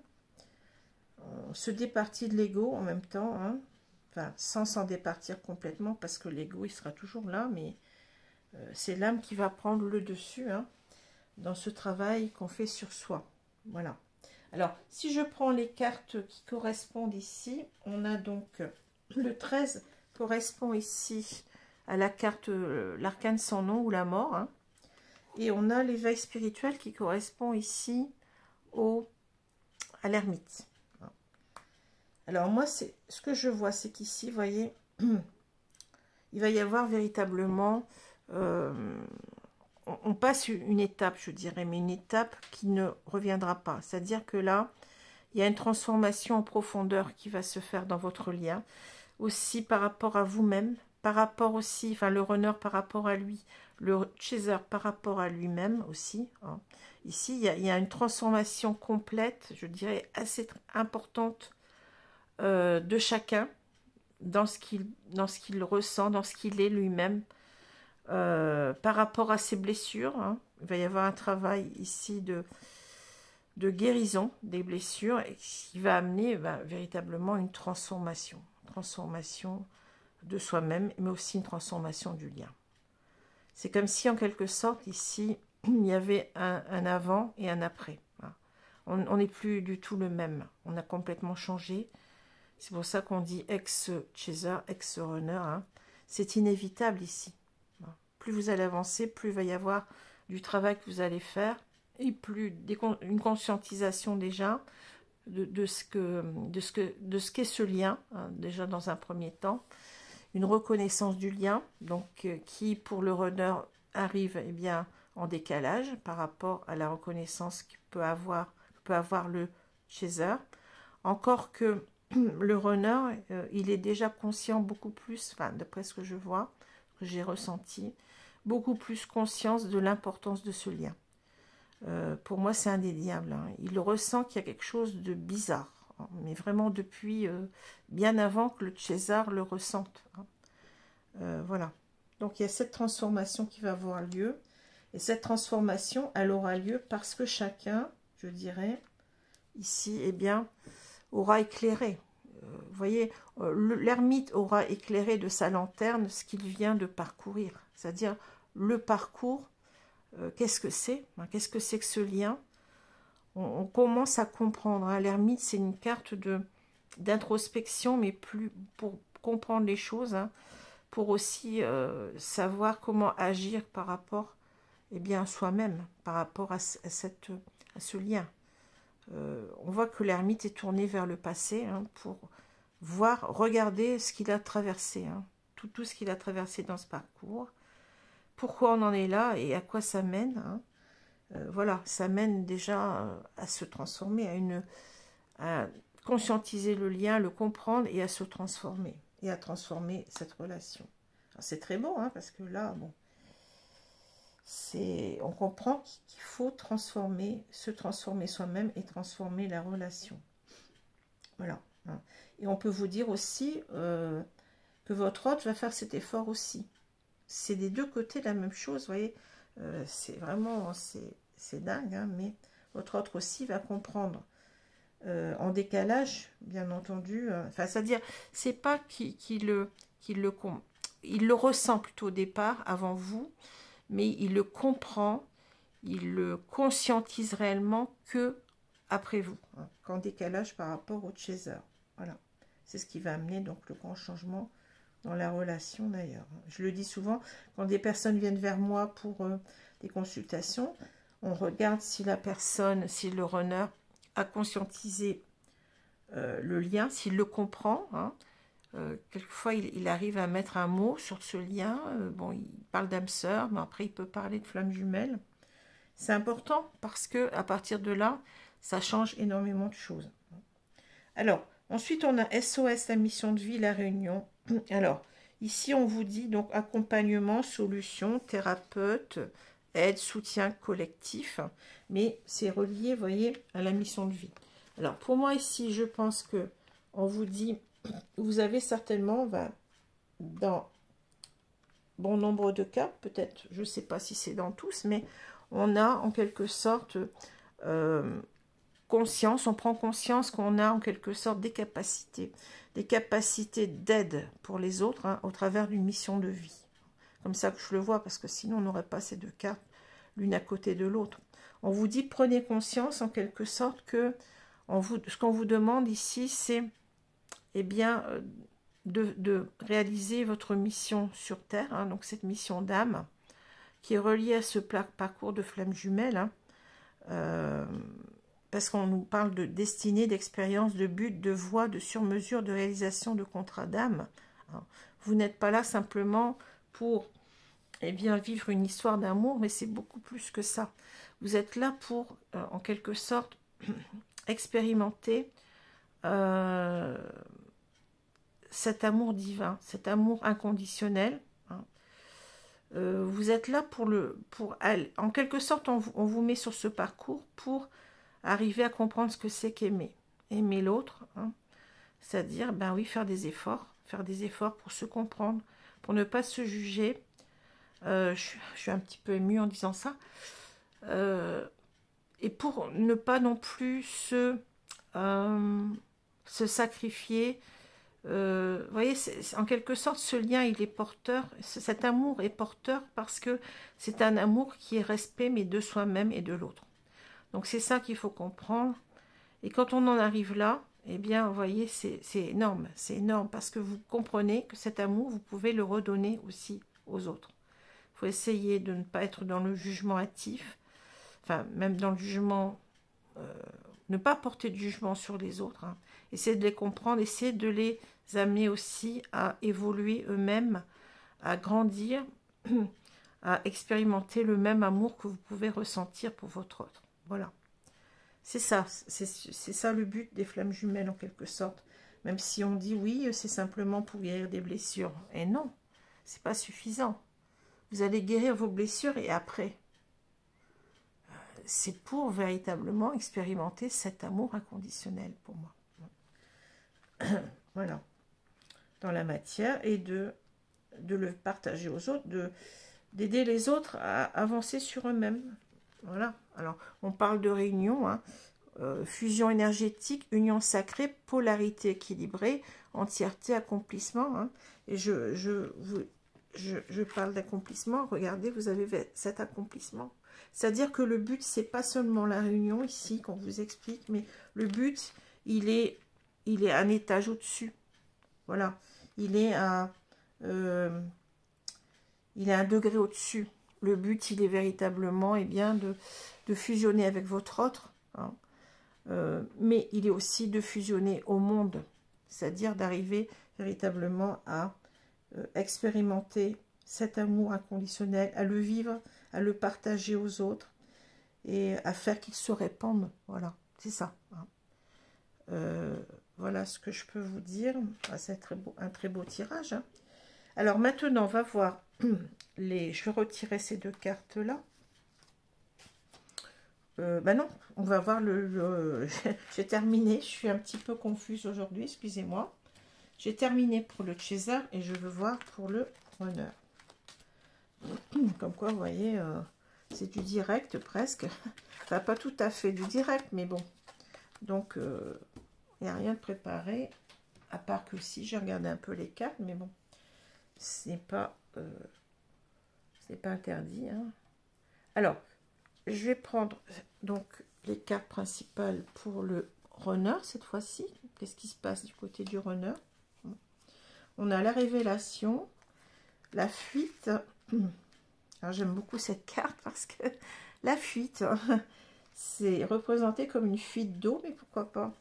on se départit de l'ego en même temps, hein. Enfin, sans s'en départir complètement, parce que l'ego, il sera toujours là, mais c'est l'âme qui va prendre le dessus, hein, dans ce travail qu'on fait sur soi. Voilà. Alors, si je prends les cartes qui correspondent ici, on a donc le 13 correspond ici à la carte, l'arcane sans nom ou la mort, hein, et on a l'éveil spirituel qui correspond ici à l'ermite. Alors moi, c'est ce que je vois, c'est qu'ici, vous voyez, il va y avoir véritablement, on passe une étape, je dirais, mais une étape qui ne reviendra pas. C'est-à-dire que là, il y a une transformation en profondeur qui va se faire dans votre lien, aussi par rapport à vous-même, par rapport aussi, enfin le runner par rapport à lui, le chaser par rapport à lui-même aussi, hein. Ici, il y a une transformation complète, je dirais, assez importante de chacun dans ce qu'il ressent, dans ce qu'il est lui-même, par rapport à ses blessures, hein. Il va y avoir un travail ici de guérison des blessures et qui va amener véritablement une transformation de soi-même, mais aussi une transformation du lien. C'est comme si en quelque sorte ici il y avait un avant et un après, hein. On n'est plus du tout le même, on a complètement changé. C'est pour ça qu'on dit ex-chaser, ex-runner, hein. C'est inévitable ici. Plus vous allez avancer, plus il va y avoir du travail que vous allez faire, et plus une conscientisation déjà de ce qu'est ce lien, hein, déjà dans un premier temps. Une reconnaissance du lien, donc qui pour le runner arrive eh bien, en décalage par rapport à la reconnaissance que peut avoir le chaser. Encore que le runner, il est déjà conscient beaucoup plus, enfin, d'après ce que je vois, que j'ai ressenti, beaucoup plus conscience de l'importance de ce lien. Pour moi, c'est indéniable. Hein. Il ressent qu'il y a quelque chose de bizarre, hein, mais vraiment depuis bien avant que le César le ressente. Hein. Voilà. Donc, il y a cette transformation qui va avoir lieu. Et cette transformation, elle aura lieu parce que chacun, je dirais, ici, eh bien, aura éclairé. Vous voyez, l'ermite aura éclairé de sa lanterne ce qu'il vient de parcourir. C'est-à-dire le parcours, qu'est-ce que c'est? Qu'est-ce que c'est que ce lien? On commence à comprendre. Hein. L'ermite, c'est une carte d'introspection, mais plus pour comprendre les choses, hein, pour aussi savoir comment agir par rapport eh bien, à soi-même, par rapport à ce lien. On voit que l'ermite est tourné vers le passé, hein, pour regarder ce qu'il a traversé, hein, tout ce qu'il a traversé dans ce parcours, pourquoi on en est là et à quoi ça mène. Hein. Voilà, ça mène déjà à se transformer, à conscientiser le lien, le comprendre et à se transformer, et à transformer cette relation. C'est très beau, hein, parce que là, bon, on comprend qu'il faut se transformer soi-même et transformer la relation. Voilà. Hein. Et on peut vous dire aussi que votre hôte va faire cet effort aussi. C'est des deux côtés la même chose, vous voyez. C'est vraiment, c'est dingue, hein, mais votre hôte aussi va comprendre. En décalage, bien entendu. Enfin, c'est-à-dire, c'est pas qu'il le ressent plutôt au départ, avant vous, mais il le comprend, il le conscientise réellement que après vous, hein, qu'en décalage par rapport au chaser. Voilà. C'est ce qui va amener donc le grand changement dans la relation d'ailleurs. Je le dis souvent, quand des personnes viennent vers moi pour des consultations, on regarde si la personne, si le runner a conscientisé le lien, s'il le comprend. Hein. Quelquefois, il arrive à mettre un mot sur ce lien. Bon, il parle d'âme sœur, mais après, il peut parler de flamme jumelle. C'est important parce que à partir de là, ça change énormément de choses. Alors, ensuite, on a SOS, la mission de vie, la réunion. Alors, ici, on vous dit donc accompagnement, solution, thérapeute, aide, soutien collectif. Mais c'est relié, vous voyez, à la mission de vie. Alors, pour moi, ici, je pense que on vous dit, vous avez certainement, dans bon nombre de cas, peut-être, je ne sais pas si c'est dans tous, mais on a en quelque sorte conscience, on prend conscience qu'on a en quelque sorte des capacités d'aide pour les autres, hein, au travers d'une mission de vie. Comme ça que je le vois, parce que sinon on n'aurait pas ces deux cartes l'une à côté de l'autre. On vous dit, prenez conscience en quelque sorte que ce qu'on vous demande ici, c'est eh bien, de réaliser votre mission sur Terre, hein, donc cette mission d'âme, qui est reliée à ce parcours de flamme jumelle, hein, parce qu'on nous parle de destinée, d'expérience, de but, de voie, de sur-mesure, de réalisation de contrat d'âme. Vous n'êtes pas là simplement pour eh bien, vivre une histoire d'amour, mais c'est beaucoup plus que ça. Vous êtes là pour, en quelque sorte, expérimenter cet amour divin, cet amour inconditionnel. Hein. Vous êtes là en quelque sorte, on vous met sur ce parcours pour arriver à comprendre ce que c'est qu'aimer. Aimer l'autre, hein. C'est-à-dire, ben oui, faire des efforts pour se comprendre, pour ne pas se juger. Je suis un petit peu émue en disant ça. Et pour ne pas non plus se sacrifier. Vous voyez, en quelque sorte, ce lien, il est porteur, cet amour est porteur parce que c'est un amour qui est respect, mais de soi-même et de l'autre. Donc c'est ça qu'il faut comprendre. Et quand on en arrive là, eh bien, vous voyez, c'est énorme parce que vous comprenez que cet amour, vous pouvez le redonner aussi aux autres. Il faut essayer de ne pas être dans le jugement hâtif, enfin, même dans le jugement, ne pas porter de jugement sur les autres, hein. Essayer de les comprendre, essayer de les amener aussi à évoluer eux-mêmes, à grandir, à expérimenter le même amour que vous pouvez ressentir pour votre autre. Voilà. C'est ça, c'est ça le but des flammes jumelles en quelque sorte. Même si on dit oui, c'est simplement pour guérir des blessures. Et non, c'est pas suffisant. Vous allez guérir vos blessures et après, c'est pour véritablement expérimenter cet amour inconditionnel pour moi. Voilà. Dans la matière et de le partager aux autres, d'aider les autres à avancer sur eux-mêmes. Voilà. Alors, on parle de réunion, hein. Fusion énergétique, union sacrée, polarité équilibrée, entièreté, accomplissement. Hein. Et je parle d'accomplissement. Regardez, vous avez cet accomplissement. C'est-à-dire que le but, c'est pas seulement la réunion ici qu'on vous explique, mais le but, il est un étage au-dessus. Voilà. Il est un degré au-dessus. Le but, il est véritablement bien, de fusionner avec votre autre. Hein. Mais il est aussi de fusionner au monde. C'est-à-dire d'arriver véritablement à expérimenter cet amour inconditionnel, à le vivre, à le partager aux autres et à faire qu'il se répande. Voilà, c'est ça. Hein. Voilà ce que je peux vous dire. Ah, c'est un très beau tirage. Hein. Alors maintenant, on va voir je vais retirer ces deux cartes-là. Non, on va voir j'ai terminé. Je suis un petit peu confuse aujourd'hui, excusez-moi. J'ai terminé pour le Chaser et je veux voir pour le Runner. Comme quoi, vous voyez, c'est du direct presque. Enfin, pas tout à fait du direct, mais bon. Donc, il n'y a rien de préparé. À part que si j'ai regardé un peu les cartes, mais bon, ce n'est pas interdit. Hein. Alors, je vais prendre donc les cartes principales pour le Runner cette fois-ci. Qu'est-ce qui se passe du côté du Runner? On a la révélation, la fuite. Alors j'aime beaucoup cette carte parce que la fuite, c'est représenté comme une fuite d'eau, mais pourquoi pas?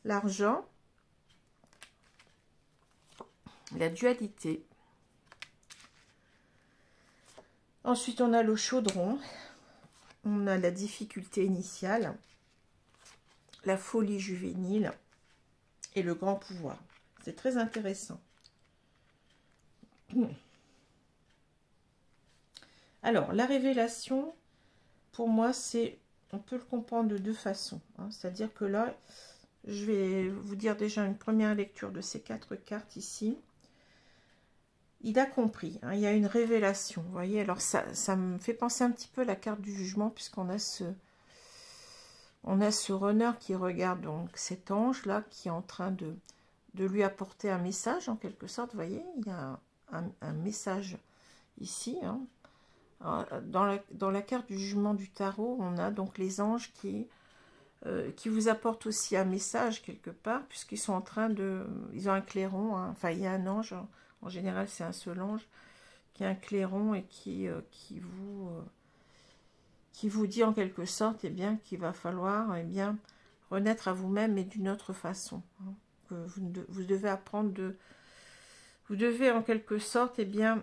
L'argent, la dualité. Ensuite, on a le chaudron. On a la difficulté initiale, la folie juvénile et le grand pouvoir. C'est très intéressant. Alors, la révélation, pour moi, on peut le comprendre de deux façons. Hein. C'est-à-dire que là, je vais vous dire déjà une première lecture de ces 4 cartes ici. Il a compris, hein, il y a une révélation, vous voyez, alors ça me fait penser un petit peu à la carte du jugement, puisqu'on a ce runner qui regarde donc cet ange-là, qui est en train de lui apporter un message, en quelque sorte, vous voyez, il y a un message ici. Hein. Dans la carte du jugement du tarot, on a donc les anges qui vous apportent aussi un message quelque part, puisqu'ils sont en train ils ont un clairon, hein, enfin il y a un ange, hein. En général, c'est un seul ange qui a un clairon et qui vous dit en quelque sorte qu'il va falloir renaître à vous-même, mais d'une autre façon. Hein, que vous devez apprendre vous devez en quelque sorte vous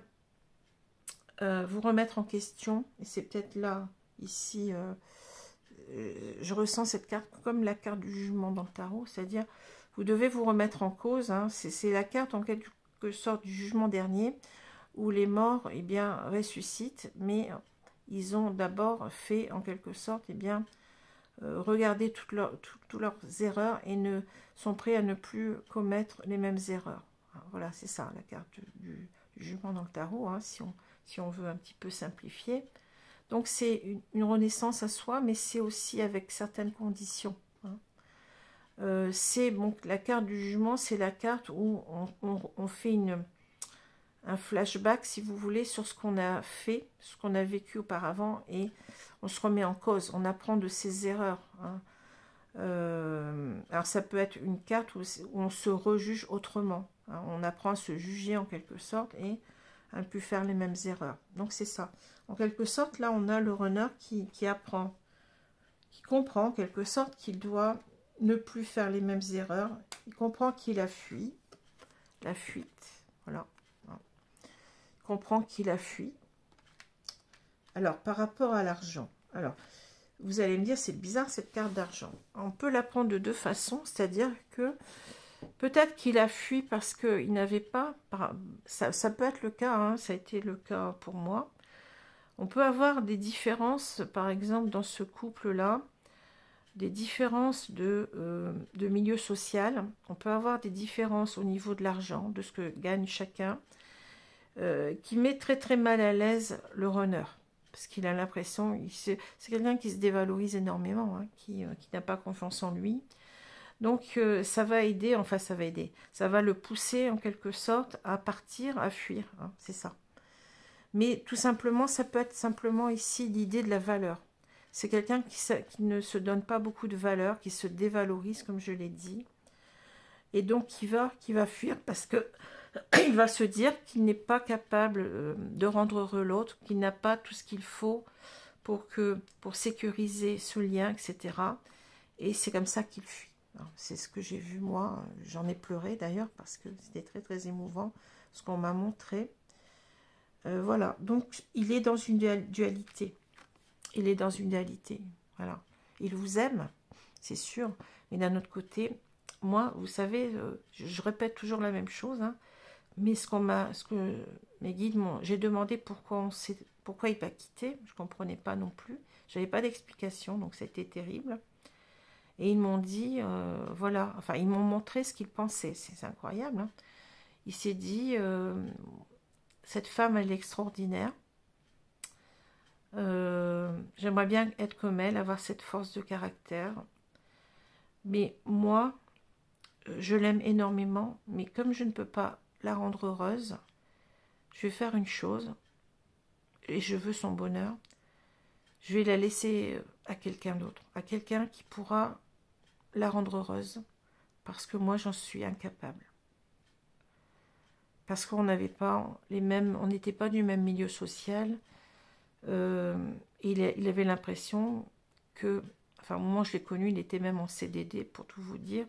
remettre en question. Et c'est peut-être là, ici, je ressens cette carte comme la carte du jugement dans le tarot, c'est-à-dire vous devez vous remettre en cause. Hein, c'est la carte en quelque sorte du jugement dernier, où les morts ressuscitent, mais ils ont d'abord fait en quelque sorte regarder toutes leurs erreurs et sont prêts à ne plus commettre les mêmes erreurs. Voilà, c'est ça la carte du jugement dans le tarot, hein, si on veut un petit peu simplifier. Donc c'est une renaissance à soi, mais c'est aussi avec certaines conditions. Hein. La carte du jugement, c'est la carte où on fait un flashback, si vous voulez, sur ce qu'on a fait, ce qu'on a vécu auparavant, et on se remet en cause, on apprend de ses erreurs. Hein. Alors ça peut être une carte où on se rejuge autrement. Hein. On apprend à se juger en quelque sorte et à ne plus faire les mêmes erreurs. Donc c'est ça. En quelque sorte, là, on a le runner qui apprend, qui comprend en quelque sorte qu'il doit ne plus faire les mêmes erreurs. Il comprend qu'il a fui, la fuite, voilà. Il comprend qu'il a fui. Alors, par rapport à l'argent, alors, Vous allez me dire, c'est bizarre cette carte d'argent. On peut la prendre de deux façons, c'est-à-dire que peut-être qu'il a fui parce qu'il n'avait pas... Ça peut être le cas, hein, ça a été le cas pour moi. On peut avoir des différences, par exemple, dans ce couple-là, des différences de milieu social. On peut avoir des différences au niveau de l'argent, de ce que gagne chacun, qui met très très mal à l'aise le runner. Parce qu'il a l'impression, c'est quelqu'un qui se dévalorise énormément, hein, qui n'a pas confiance en lui. Donc ça va aider, enfin ça va aider, ça va le pousser en quelque sorte à partir, à fuir, hein, c'est ça. Mais tout simplement, ça peut être simplement ici l'idée de la valeur. C'est quelqu'un qui ne se donne pas beaucoup de valeur, qui se dévalorise, comme je l'ai dit. Et donc qui va fuir parce que il va se dire qu'il n'est pas capable de rendre heureux l'autre, qu'il n'a pas tout ce qu'il faut pour sécuriser ce lien, etc. Et c'est comme ça qu'il fuit. C'est ce que j'ai vu moi. J'en ai pleuré d'ailleurs parce que c'était très très émouvant ce qu'on m'a montré. Voilà, donc il est dans une dualité. Il est dans une dualité, voilà. Il vous aime, c'est sûr, mais d'un autre côté, moi, vous savez, je répète toujours la même chose, hein, mais ce que mes guides m'ont... J'ai demandé pourquoi il m'a quitté, je ne comprenais pas non plus, je n'avais pas d'explication, donc ça a été terrible. Et ils m'ont dit, voilà, enfin, ils m'ont montré ce qu'ils pensaient, c'est incroyable, hein. Il s'est dit... cette femme, elle est extraordinaire. J'aimerais bien être comme elle, avoir cette force de caractère. Mais moi, je l'aime énormément. Mais comme je ne peux pas la rendre heureuse, je vais faire une chose. Et je veux son bonheur. Je vais la laisser à quelqu'un d'autre. À quelqu'un qui pourra la rendre heureuse. Parce que moi, j'en suis incapable. Parce qu'on n'avait pas les mêmes... On n'était pas du même milieu social. Il avait l'impression que, enfin au moment où je l'ai connu, il était même en CDD pour tout vous dire.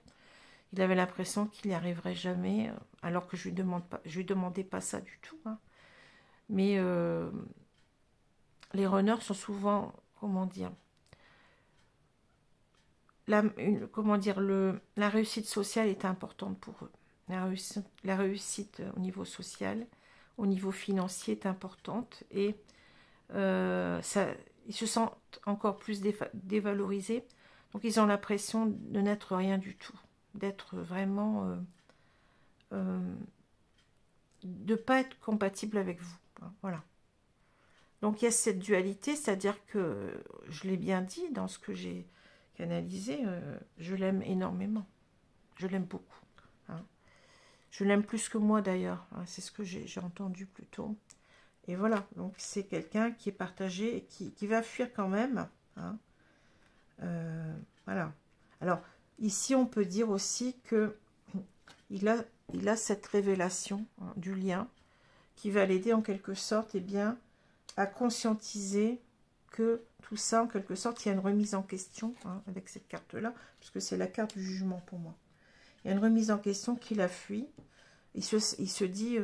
Il avait l'impression qu'il n'y arriverait jamais, alors que je lui demandais pas ça du tout, hein. Mais les runners sont souvent, comment dire, la réussite sociale est importante pour eux. La réussite au niveau social, au niveau financier est importante et ils se sentent encore plus dévalorisés, donc ils ont l'impression de n'être rien du tout, d'être vraiment de pas être compatible avec vous, hein, voilà. Donc il y a cette dualité, c'est-à-dire que je l'ai bien dit dans ce que j'ai canalisé, je l'aime énormément, je l'aime beaucoup, hein. Je l'aime plus que moi d'ailleurs, hein, c'est ce que j'ai entendu plus tôt. Et voilà, donc c'est quelqu'un qui est partagé et qui va fuir quand même, hein. Voilà. Alors, ici, on peut dire aussi que il a cette révélation, hein, du lien qui va l'aider en quelque sorte, eh bien, à conscientiser que tout ça, en quelque sorte, il y a une remise en question, hein, avec cette carte-là, puisque c'est la carte du jugement pour moi. Il y a une remise en question qu'il a fui. Il se dit...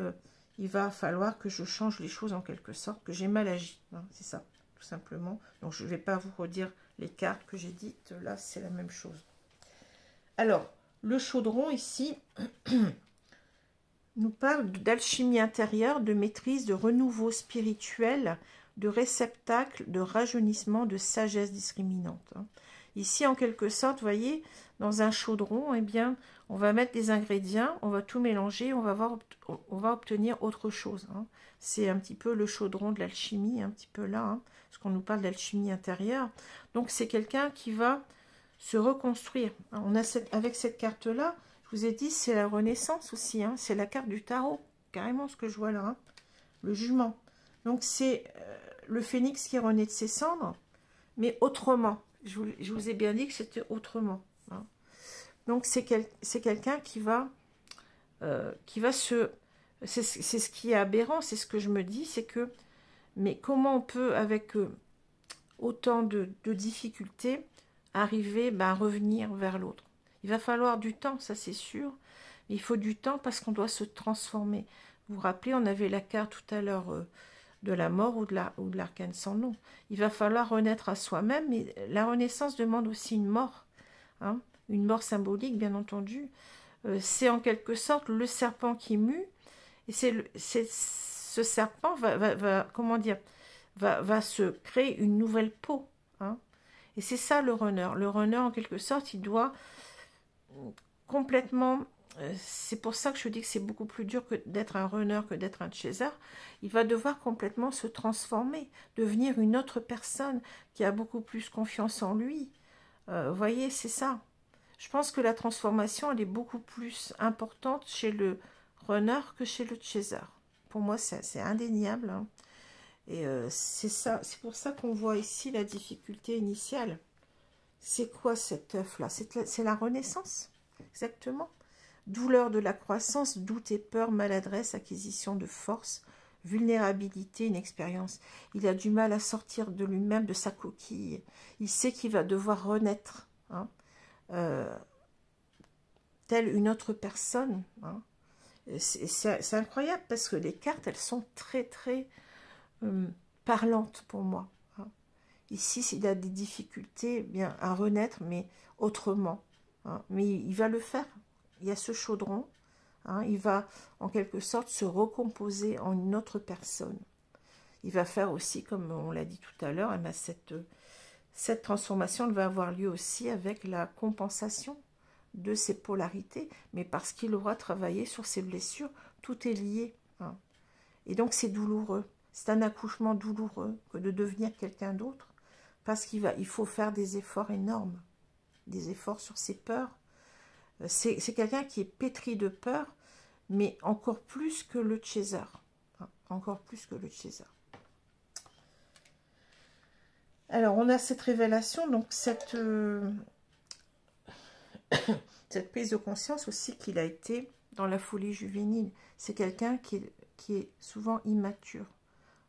il va falloir que je change les choses en quelque sorte, que j'ai mal agi, hein, c'est ça, tout simplement. Donc, je ne vais pas vous redire les cartes que j'ai dites, là, c'est la même chose. Alors, le chaudron, ici, nous parle d'alchimie intérieure, de maîtrise, de renouveau spirituel, de réceptacle, de rajeunissement, de sagesse discriminante, hein. Ici, en quelque sorte, vous voyez, dans un chaudron, eh bien, on va mettre des ingrédients, on va tout mélanger, on va obtenir autre chose, hein. C'est un petit peu le chaudron de l'alchimie, un petit peu là, hein, parce qu'on nous parle d'alchimie intérieure. Donc, c'est quelqu'un qui va se reconstruire. On a avec cette carte-là, je vous ai dit, c'est la renaissance aussi, hein, c'est la carte du tarot, carrément ce que je vois là, hein, le jugement. Donc, c'est le phénix qui renaît de ses cendres, mais autrement. Je vous ai bien dit que c'était autrement, hein. Donc, c'est quelqu'un qui va se... C'est ce qui est aberrant, c'est ce que je me dis, c'est que... Mais comment on peut, avec autant de difficultés, arriver à revenir vers l'autre? Il va falloir du temps, ça c'est sûr. Mais il faut du temps parce qu'on doit se transformer. Vous vous rappelez, on avait la carte tout à l'heure de la mort ou de l'arcane sans nom. Il va falloir renaître à soi-même, mais la renaissance demande aussi une mort, hein, une mort symbolique, bien entendu. C'est en quelque sorte le serpent qui mue, et ce serpent comment dire, va se créer une nouvelle peau, hein. Et c'est ça le runner. Le runner, en quelque sorte, il doit complètement... c'est pour ça que je dis que c'est beaucoup plus dur que d'être un runner que d'être un chaser. Il va devoir complètement se transformer, devenir une autre personne qui a beaucoup plus confiance en lui. Vous voyez, c'est ça. Je pense que la transformation, elle est beaucoup plus importante chez le runner que chez le chaser. Pour moi, c'est indéniable, hein. Et c'est ça, c'est pour ça qu'on voit ici la difficulté initiale. C'est quoi cet œuf-là? C'est la renaissance, exactement. Douleur de la croissance, doute et peur, maladresse, acquisition de force, vulnérabilité, inexpérience. Il a du mal à sortir de lui-même, de sa coquille. Il sait qu'il va devoir renaître, hein, telle une autre personne, hein. C'est incroyable parce que les cartes, elles sont très, très parlantes pour moi, hein. Ici, s'il a des difficultés bien à renaître, mais autrement, hein. Mais il va le faire. Il y a ce chaudron, hein, il va en quelque sorte se recomposer en une autre personne. Il va faire aussi, comme on l'a dit tout à l'heure, cette transformation elle va avoir lieu aussi avec la compensation de ses polarités, mais parce qu'il aura travaillé sur ses blessures, tout est lié, hein. Et donc c'est douloureux, c'est un accouchement douloureux que de devenir quelqu'un d'autre, parce il faut faire des efforts énormes, des efforts sur ses peurs. C'est quelqu'un qui est pétri de peur, mais encore plus que le chaser, hein, encore plus que le chaser. Alors, on a cette révélation, donc cette prise de conscience aussi qu'il a été dans la folie juvénile. C'est quelqu'un qui est souvent immature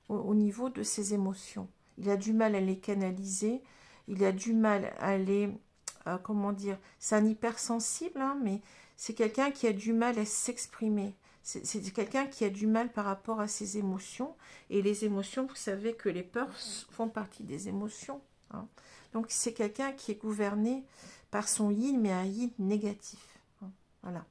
au niveau de ses émotions. Il a du mal à les canaliser, il a du mal à les... comment dire, c'est un hypersensible, hein, mais c'est quelqu'un qui a du mal à s'exprimer. C'est quelqu'un qui a du mal par rapport à ses émotions. Et les émotions, vous savez que les peurs font partie des émotions, hein. Donc c'est quelqu'un qui est gouverné par son yin, mais un yin négatif, hein. Voilà.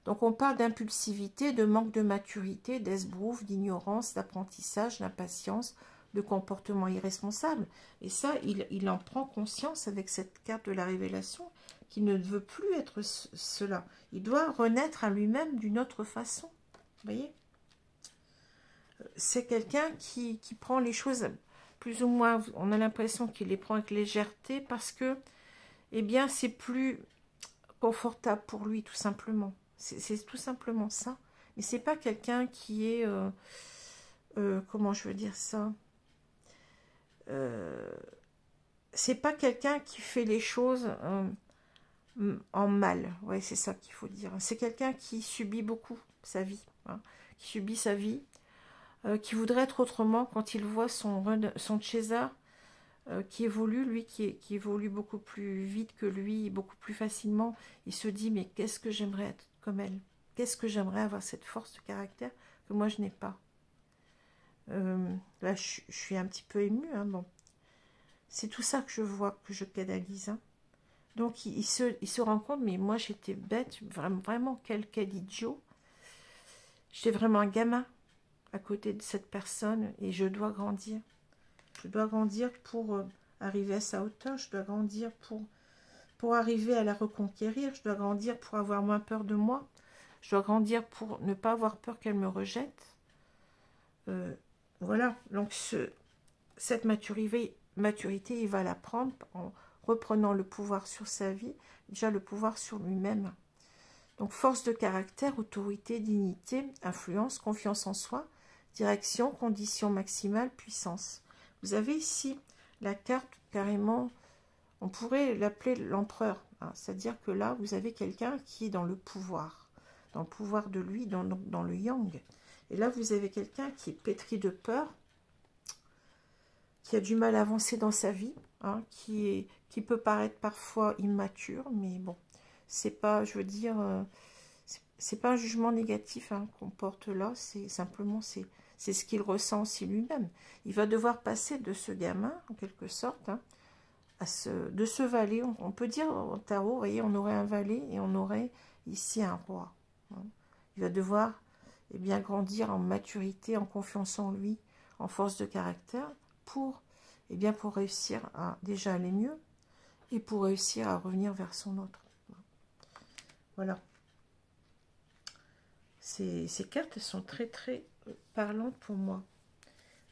Donc on parle d'impulsivité, de manque de maturité, d'esbrouf, d'ignorance, d'apprentissage, d'impatience, de comportement irresponsable. Et ça, il en prend conscience avec cette carte de la révélation, qu'il ne veut plus être cela. Il doit renaître à lui-même d'une autre façon. Vous voyez? C'est quelqu'un qui prend les choses plus ou moins, on a l'impression qu'il les prend avec légèreté parce que, eh bien, c'est plus confortable pour lui, tout simplement. C'est tout simplement ça. Mais c'est pas quelqu'un qui est, comment je veux dire ça, c'est pas quelqu'un qui fait les choses en mal. Ouais, c'est ça qu'il faut dire. C'est quelqu'un qui subit beaucoup sa vie, hein, qui subit sa vie, qui voudrait être autrement quand il voit son chaser qui évolue, lui qui évolue beaucoup plus vite que lui, beaucoup plus facilement. Il se dit, mais qu'est-ce que j'aimerais être comme elle? Qu'est-ce que j'aimerais avoir cette force de caractère que moi je n'ai pas? Là, je suis un petit peu émue, hein, bon. C'est tout ça que je vois, que je canalise, hein. Donc, il se rend compte, mais moi, j'étais bête, vraiment, quel idiot. J'étais vraiment un gamin à côté de cette personne, et je dois grandir. Je dois grandir pour arriver à sa hauteur, je dois grandir pour arriver à la reconquérir, je dois grandir pour avoir moins peur de moi, je dois grandir pour ne pas avoir peur qu'elle me rejette. Voilà, donc cette maturité, il va la prendre en reprenant le pouvoir sur sa vie, déjà le pouvoir sur lui-même. Donc force de caractère, autorité, dignité, influence, confiance en soi, direction, condition maximale, puissance. Vous avez ici la carte carrément, on pourrait l'appeler l'empereur, hein, c'est-à-dire que là, vous avez quelqu'un qui est dans le pouvoir de lui, dans le yang. Et là, vous avez quelqu'un qui est pétri de peur, qui a du mal à avancer dans sa vie, hein, qui peut paraître parfois immature, mais bon, c'est pas, je veux dire, c'est pas un jugement négatif, hein, qu'on porte là, c'est simplement, c'est c'est ce qu'il ressent aussi lui-même. Il va devoir passer de ce gamin, en quelque sorte, hein, de ce valet. On peut dire au tarot, vous voyez, on aurait un valet et on aurait ici un roi. Hein. Il va devoir bien grandir en maturité, en confiance en lui, en force de caractère, pour réussir à déjà aller mieux et pour réussir à revenir vers son autre. Voilà. Ces cartes sont très très parlantes pour moi.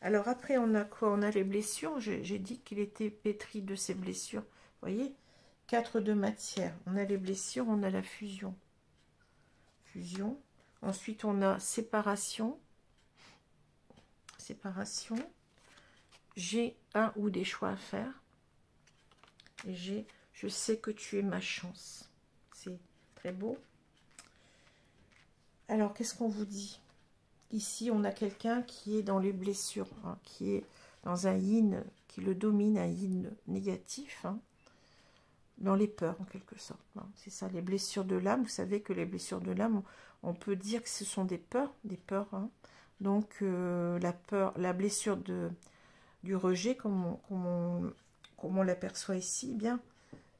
Alors après, on a quoi? On a les blessures. J'ai dit qu'il était pétri de ces blessures. Vous voyez, 4 de matière. On a les blessures, on a la fusion. Fusion. Ensuite, on a séparation. Séparation. J'ai un ou des choix à faire. Et j'ai, je sais que tu es ma chance. C'est très beau. Alors, qu'est-ce qu'on vous dit? Ici, on a quelqu'un qui est dans les blessures, hein, qui est dans un yin qui le domine, un yin négatif, hein, dans les peurs, en quelque sorte. Hein. C'est ça, les blessures de l'âme. Vous savez que les blessures de l'âme, on peut dire que ce sont des peurs. Hein. Donc, la peur, la blessure du rejet, comme on l'aperçoit ici, eh bien,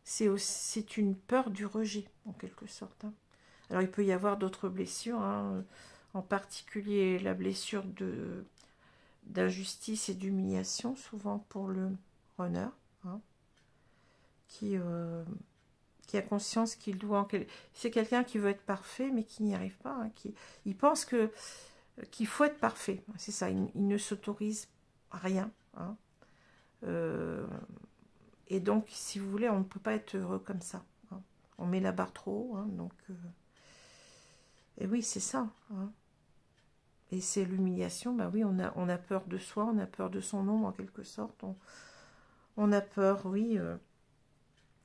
c'est une peur du rejet, en quelque sorte. Hein. Alors, il peut y avoir d'autres blessures, hein, en particulier la blessure d'injustice et d'humiliation, souvent pour le runner, hein, qui a conscience qu'il doit... C'est quelqu'un qui veut être parfait, mais qui n'y arrive pas. Hein, il pense qu'il faut être parfait. C'est ça, il ne s'autorise rien. Hein. Et donc, si vous voulez, on ne peut pas être heureux comme ça. Hein. On met la barre trop haut, hein, donc... Et oui, c'est ça. Hein. Et c'est l'humiliation. Ben oui, on a peur de soi, on a peur de son ombre en quelque sorte. On a peur, oui.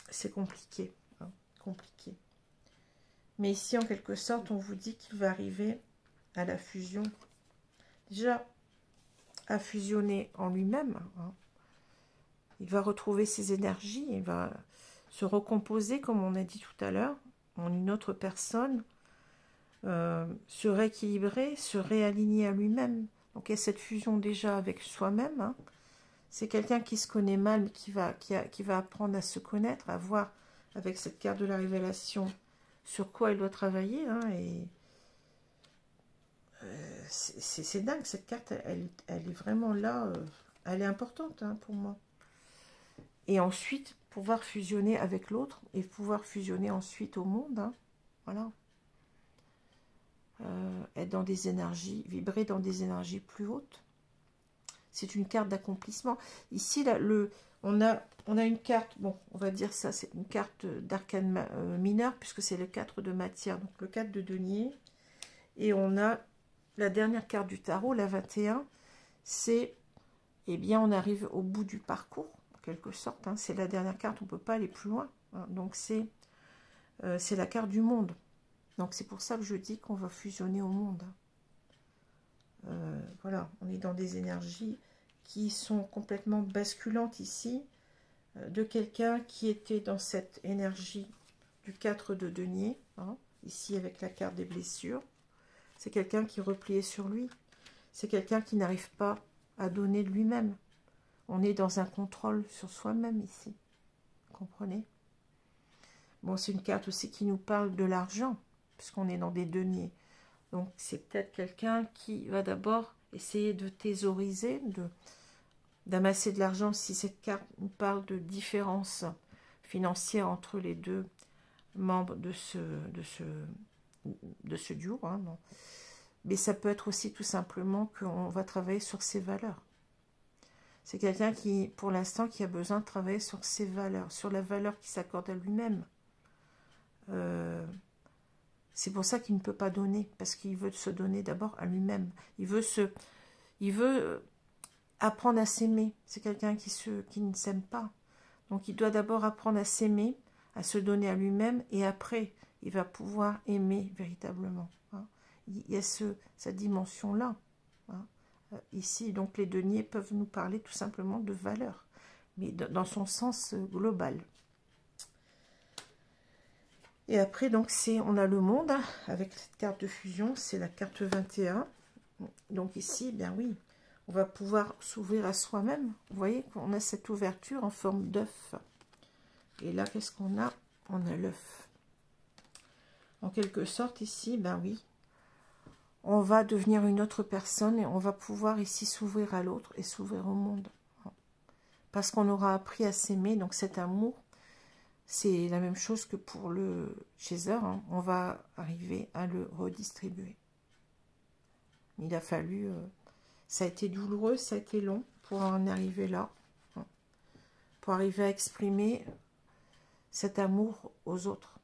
C'est compliqué. Hein, compliqué. Mais ici, en quelque sorte, on vous dit qu'il va arriver à la fusion. Déjà, à fusionner en lui-même. Hein. Il va retrouver ses énergies. Il va se recomposer, comme on a dit tout à l'heure, en une autre personne. Se rééquilibrer, se réaligner à lui-même. Donc il y a cette fusion déjà avec soi-même. Hein. C'est quelqu'un qui se connaît mal, mais qui va apprendre à se connaître, à voir avec cette carte de la révélation sur quoi il doit travailler. Hein, et c'est dingue, cette carte, elle est vraiment là, elle est importante, hein, pour moi. Et ensuite, pouvoir fusionner avec l'autre et pouvoir fusionner ensuite au monde. Hein, voilà. Être dans des énergies, vibrer dans des énergies plus hautes. C'est une carte d'accomplissement. Ici, là, on a une carte, bon, on va dire ça, c'est une carte d'arcane mineur, puisque c'est le 4 de matière, donc le 4 de denier. Et on a la dernière carte du tarot, la 21, c'est, eh bien, on arrive au bout du parcours, en quelque sorte. Hein, c'est la dernière carte, on ne peut pas aller plus loin. Hein, donc, c'est la carte du monde. Donc, c'est pour ça que je dis qu'on va fusionner au monde. Voilà, on est dans des énergies qui sont complètement basculantes ici, de quelqu'un qui était dans cette énergie du 4 de denier, hein, ici avec la carte des blessures. C'est quelqu'un qui est replié sur lui. C'est quelqu'un qui n'arrive pas à donner de lui-même. On est dans un contrôle sur soi-même ici. Vous comprenez? Bon, c'est une carte aussi qui nous parle de l'argent, puisqu'on est dans des deniers. Donc, c'est peut-être quelqu'un qui va d'abord essayer de thésauriser, d'amasser de l'argent, si cette carte nous parle de différence financière entre les deux membres de ce duo. Hein, non. Mais ça peut être aussi tout simplement qu'on va travailler sur ses valeurs. C'est quelqu'un qui, pour l'instant, qui a besoin de travailler sur ses valeurs, sur la valeur qui s'accorde à lui-même. C'est pour ça qu'il ne peut pas donner, parce qu'il veut se donner d'abord à lui-même. Il veut apprendre à s'aimer. C'est quelqu'un qui ne s'aime pas. Donc il doit d'abord apprendre à s'aimer, à se donner à lui-même, et après, il va pouvoir aimer véritablement. Hein. Il y a cette dimension-là. Hein. Ici, donc les deniers peuvent nous parler tout simplement de valeur, mais dans son sens global. Et après, donc, on a le monde, hein, avec cette carte de fusion, c'est la carte 21. Donc ici, bien oui, on va pouvoir s'ouvrir à soi-même. Vous voyez qu'on a cette ouverture en forme d'œuf. Et là, qu'est-ce qu'on a? On a l'œuf. En quelque sorte, ici, ben oui, on va devenir une autre personne et on va pouvoir ici s'ouvrir à l'autre et s'ouvrir au monde. Parce qu'on aura appris à s'aimer, donc cet amour, c'est la même chose que pour le chaser, hein. On va arriver à le redistribuer. Il a fallu, ça a été douloureux, ça a été long pour en arriver là, hein. Pour arriver à exprimer cet amour aux autres.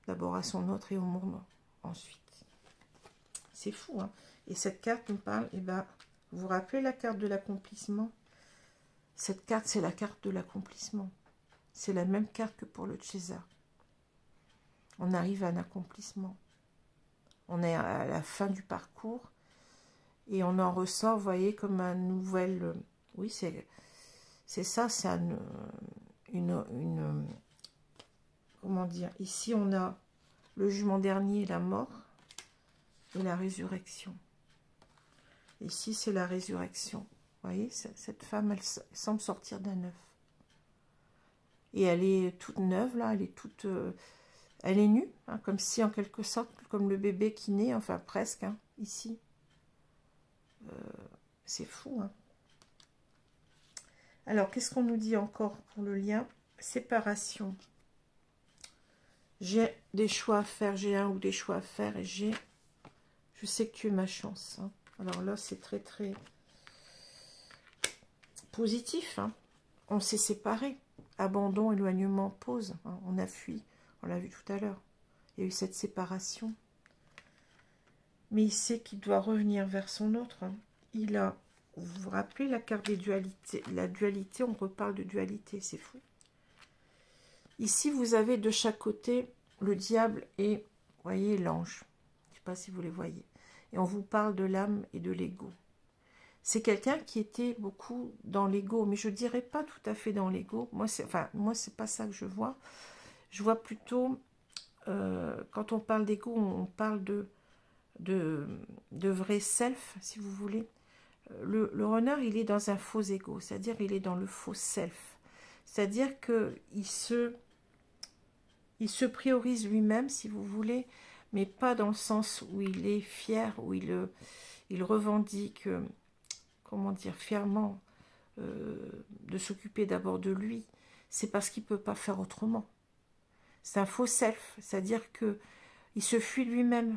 D'abord à son autre et au monde ensuite. C'est fou, hein. Et cette carte nous parle, et ben, vous vous rappelez la carte de l'accomplissement? Cette carte, c'est la carte de l'accomplissement. C'est la même carte que pour le chaser. On arrive à un accomplissement. On est à la fin du parcours et on en ressort, vous voyez, comme un nouvel... Oui, c'est ça, c'est une... Comment dire? Ici, on a le jugement dernier, la mort et la résurrection. Ici, c'est la résurrection. Vous voyez, cette femme, elle semble sortir d'un œuf. Et elle est toute neuve, là, elle est toute... elle est nue, hein, comme si, en quelque sorte, comme le bébé qui naît, enfin presque, hein, ici. C'est fou, hein. Alors, qu'est-ce qu'on nous dit encore pour le lien? Séparation. J'ai des choix à faire, j'ai un ou des choix à faire, et je sais que tu es ma chance, hein. Alors là, c'est très, très positif, hein. On s'est séparés. Abandon, éloignement, pause, hein. On a fui, on l'a vu tout à l'heure. Il y a eu cette séparation. Mais il sait qu'il doit revenir vers son autre, hein. Il a, vous vous rappelez la carte des dualités, la dualité, on reparle de dualité, c'est fou. Ici, vous avez de chaque côté le diable et, vous voyez, l'ange. Je ne sais pas si vous les voyez. Et on vous parle de l'âme et de l'ego. C'est quelqu'un qui était beaucoup dans l'ego, mais je ne dirais pas tout à fait dans l'ego. Moi, c'est pas ça que je vois. Je vois plutôt, quand on parle d'ego, on parle de vrai self, si vous voulez. Le runner, il est dans un faux ego, c'est-à-dire il est dans le faux self. C'est-à-dire qu'il se priorise lui-même, si vous voulez, mais pas dans le sens où il est fier, où il revendique, comment dire, fièrement, de s'occuper d'abord de lui. C'est parce qu'il ne peut pas faire autrement. C'est un faux self, c'est-à-dire qu'il se fuit lui-même.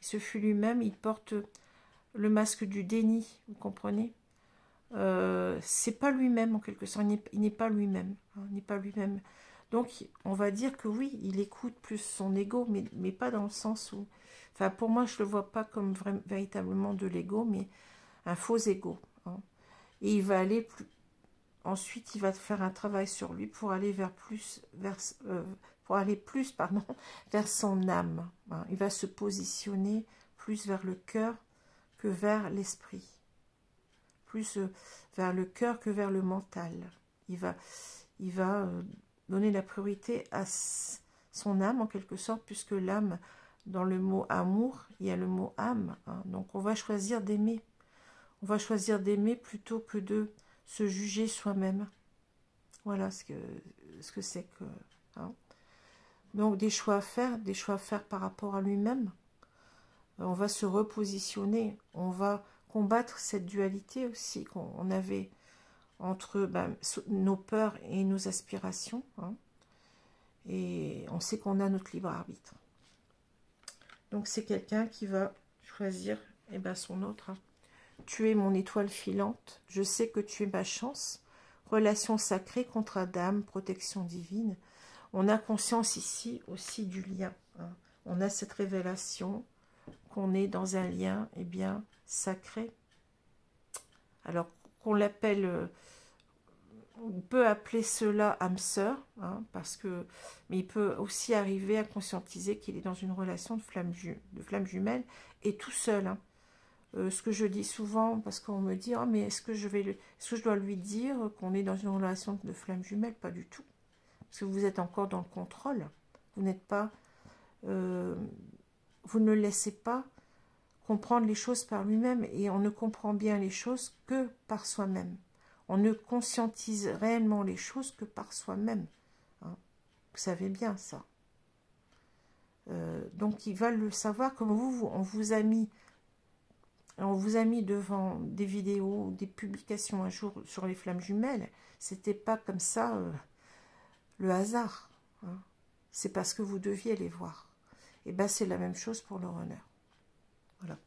Il se fuit lui-même, il porte le masque du déni, vous comprenez? C'est pas lui-même en quelque sorte, il n'est pas lui-même, hein, il n'est pas lui-même. Donc on va dire que oui, il écoute plus son ego, mais pas dans le sens où, enfin pour moi je le vois pas comme véritablement de l'ego, mais un faux ego, hein. Et il va aller plus, ensuite il va faire un travail sur lui pour aller pardon, vers son âme, hein. Il va se positionner plus vers le cœur que vers l'esprit, plus vers le cœur que vers le mental. Il va donner la priorité à son âme en quelque sorte, puisque l'âme, dans le mot amour, il y a le mot âme, hein. Donc on va choisir d'aimer. On va choisir d'aimer plutôt que de se juger soi-même. Voilà ce que c'est que... hein. Donc des choix à faire par rapport à lui-même. On va se repositionner, on va combattre cette dualité aussi qu'on avait entre nos peurs et nos aspirations, hein. Et on sait qu'on a notre libre arbitre. Donc c'est quelqu'un qui va choisir son autre, hein. Tu es mon étoile filante, je sais que tu es ma chance, relation sacrée, contrat d'âme, protection divine. On a conscience ici aussi du lien, hein. On a cette révélation qu'on est dans un lien sacré. Alors qu'on l'appelle, on peut appeler cela âme sœur, hein, mais il peut aussi arriver à conscientiser qu'il est dans une relation de flamme jumelle et tout seul, hein. Ce que je dis souvent, parce qu'on me dit, oh, mais est-ce que je dois lui dire qu'on est dans une relation de flamme jumelle? Pas du tout. Parce que vous êtes encore dans le contrôle. Vous n'êtes pas... vous ne laissez pas comprendre les choses par lui-même, et on ne comprend bien les choses que par soi-même. On ne conscientise réellement les choses que par soi-même. Hein. Vous savez bien ça. Donc il va le savoir, comme vous, on vous a mis devant des vidéos, des publications un jour sur les flammes jumelles. C'était pas comme ça le hasard. Hein. C'est parce que vous deviez les voir. Et bien c'est la même chose pour le runner. Voilà.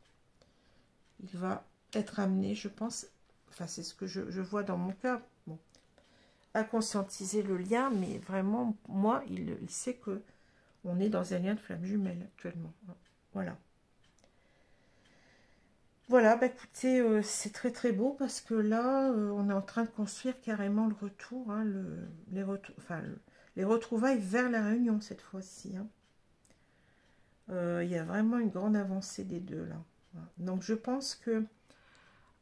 Il va être amené, je pense, enfin c'est ce que je vois dans mon cas, bon, à conscientiser le lien, mais vraiment, moi, il sait que on est dans un lien de flamme jumelle actuellement. Voilà. Voilà, bah écoutez, c'est très très beau parce que là, on est en train de construire carrément le retour, hein, les retrouvailles vers la Réunion cette fois-ci. Hein. Il y a vraiment une grande avancée des deux là. Voilà. Donc je pense que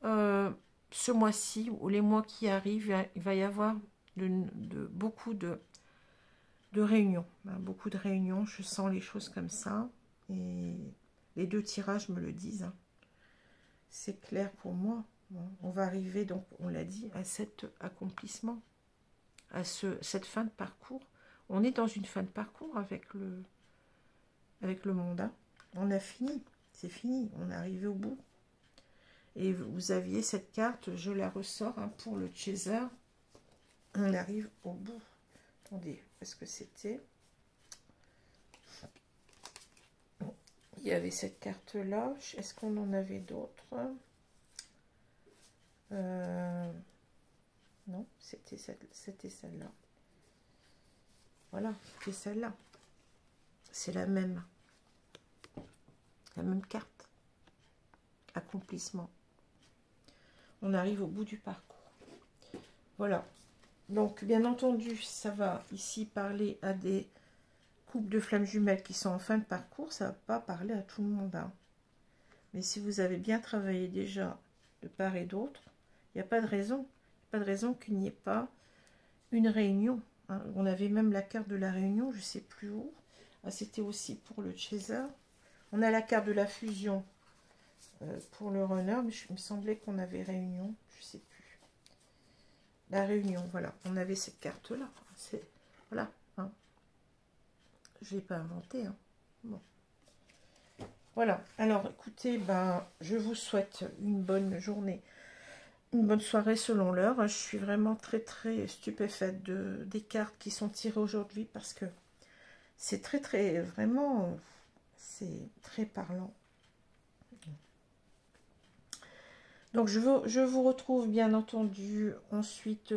ce mois-ci ou les mois qui arrivent, il va y avoir beaucoup de réunions. Hein, beaucoup de réunions, je sens les choses comme ça. Et les deux tirages me le disent. Hein. C'est clair pour moi. Bon, on va arriver, donc, on l'a dit, à cet accomplissement, à cette fin de parcours. On est dans une fin de parcours avec le monde. Hein. On a fini, c'est fini, on est arrivé au bout. Et vous aviez cette carte, je la ressors hein, pour le chaser. On arrive au bout. Attendez, est-ce que c'était... Il y avait cette carte-là. Est-ce qu'on en avait d'autres? Non, c'était celle-là. Voilà, c'était celle-là. C'est la même carte. Accomplissement. On arrive au bout du parcours. Voilà. Donc, bien entendu, ça va ici parler à des couples de flammes jumelles qui sont en fin de parcours. Ça ne va pas parler à tout le monde. Hein. Mais si vous avez bien travaillé déjà de part et d'autre, il n'y a pas de raison. Pas de raison qu'il n'y ait pas une réunion. Hein. On avait même la carte de la réunion, je ne sais plus où. Ah, c'était aussi pour le chaser. On a la carte de la fusion pour le runner, mais il me semblait qu'on avait réunion, je ne sais plus. La réunion, voilà, on avait cette carte-là. Voilà, hein. Je ne l'ai pas inventée. Hein. Bon. Voilà, alors écoutez, ben, je vous souhaite une bonne journée, une bonne soirée selon l'heure. Je suis vraiment très très stupéfaite des cartes qui sont tirées aujourd'hui parce que c'est très très, vraiment, c'est très parlant. Donc je vous retrouve bien entendu ensuite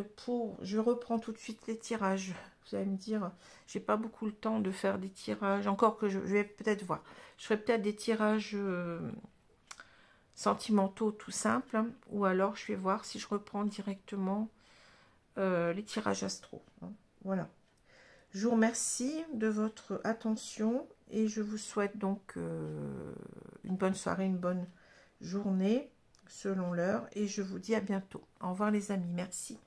je reprends tout de suite les tirages. Vous allez me dire, j'ai pas beaucoup le temps de faire des tirages, encore que je vais peut-être voir. Je ferai peut-être des tirages sentimentaux tout simples, hein, ou alors je vais voir si je reprends directement les tirages astro. Hein. Voilà. Je vous remercie de votre attention et je vous souhaite donc une bonne soirée, une bonne journée selon l'heure et je vous dis à bientôt. Au revoir les amis, merci.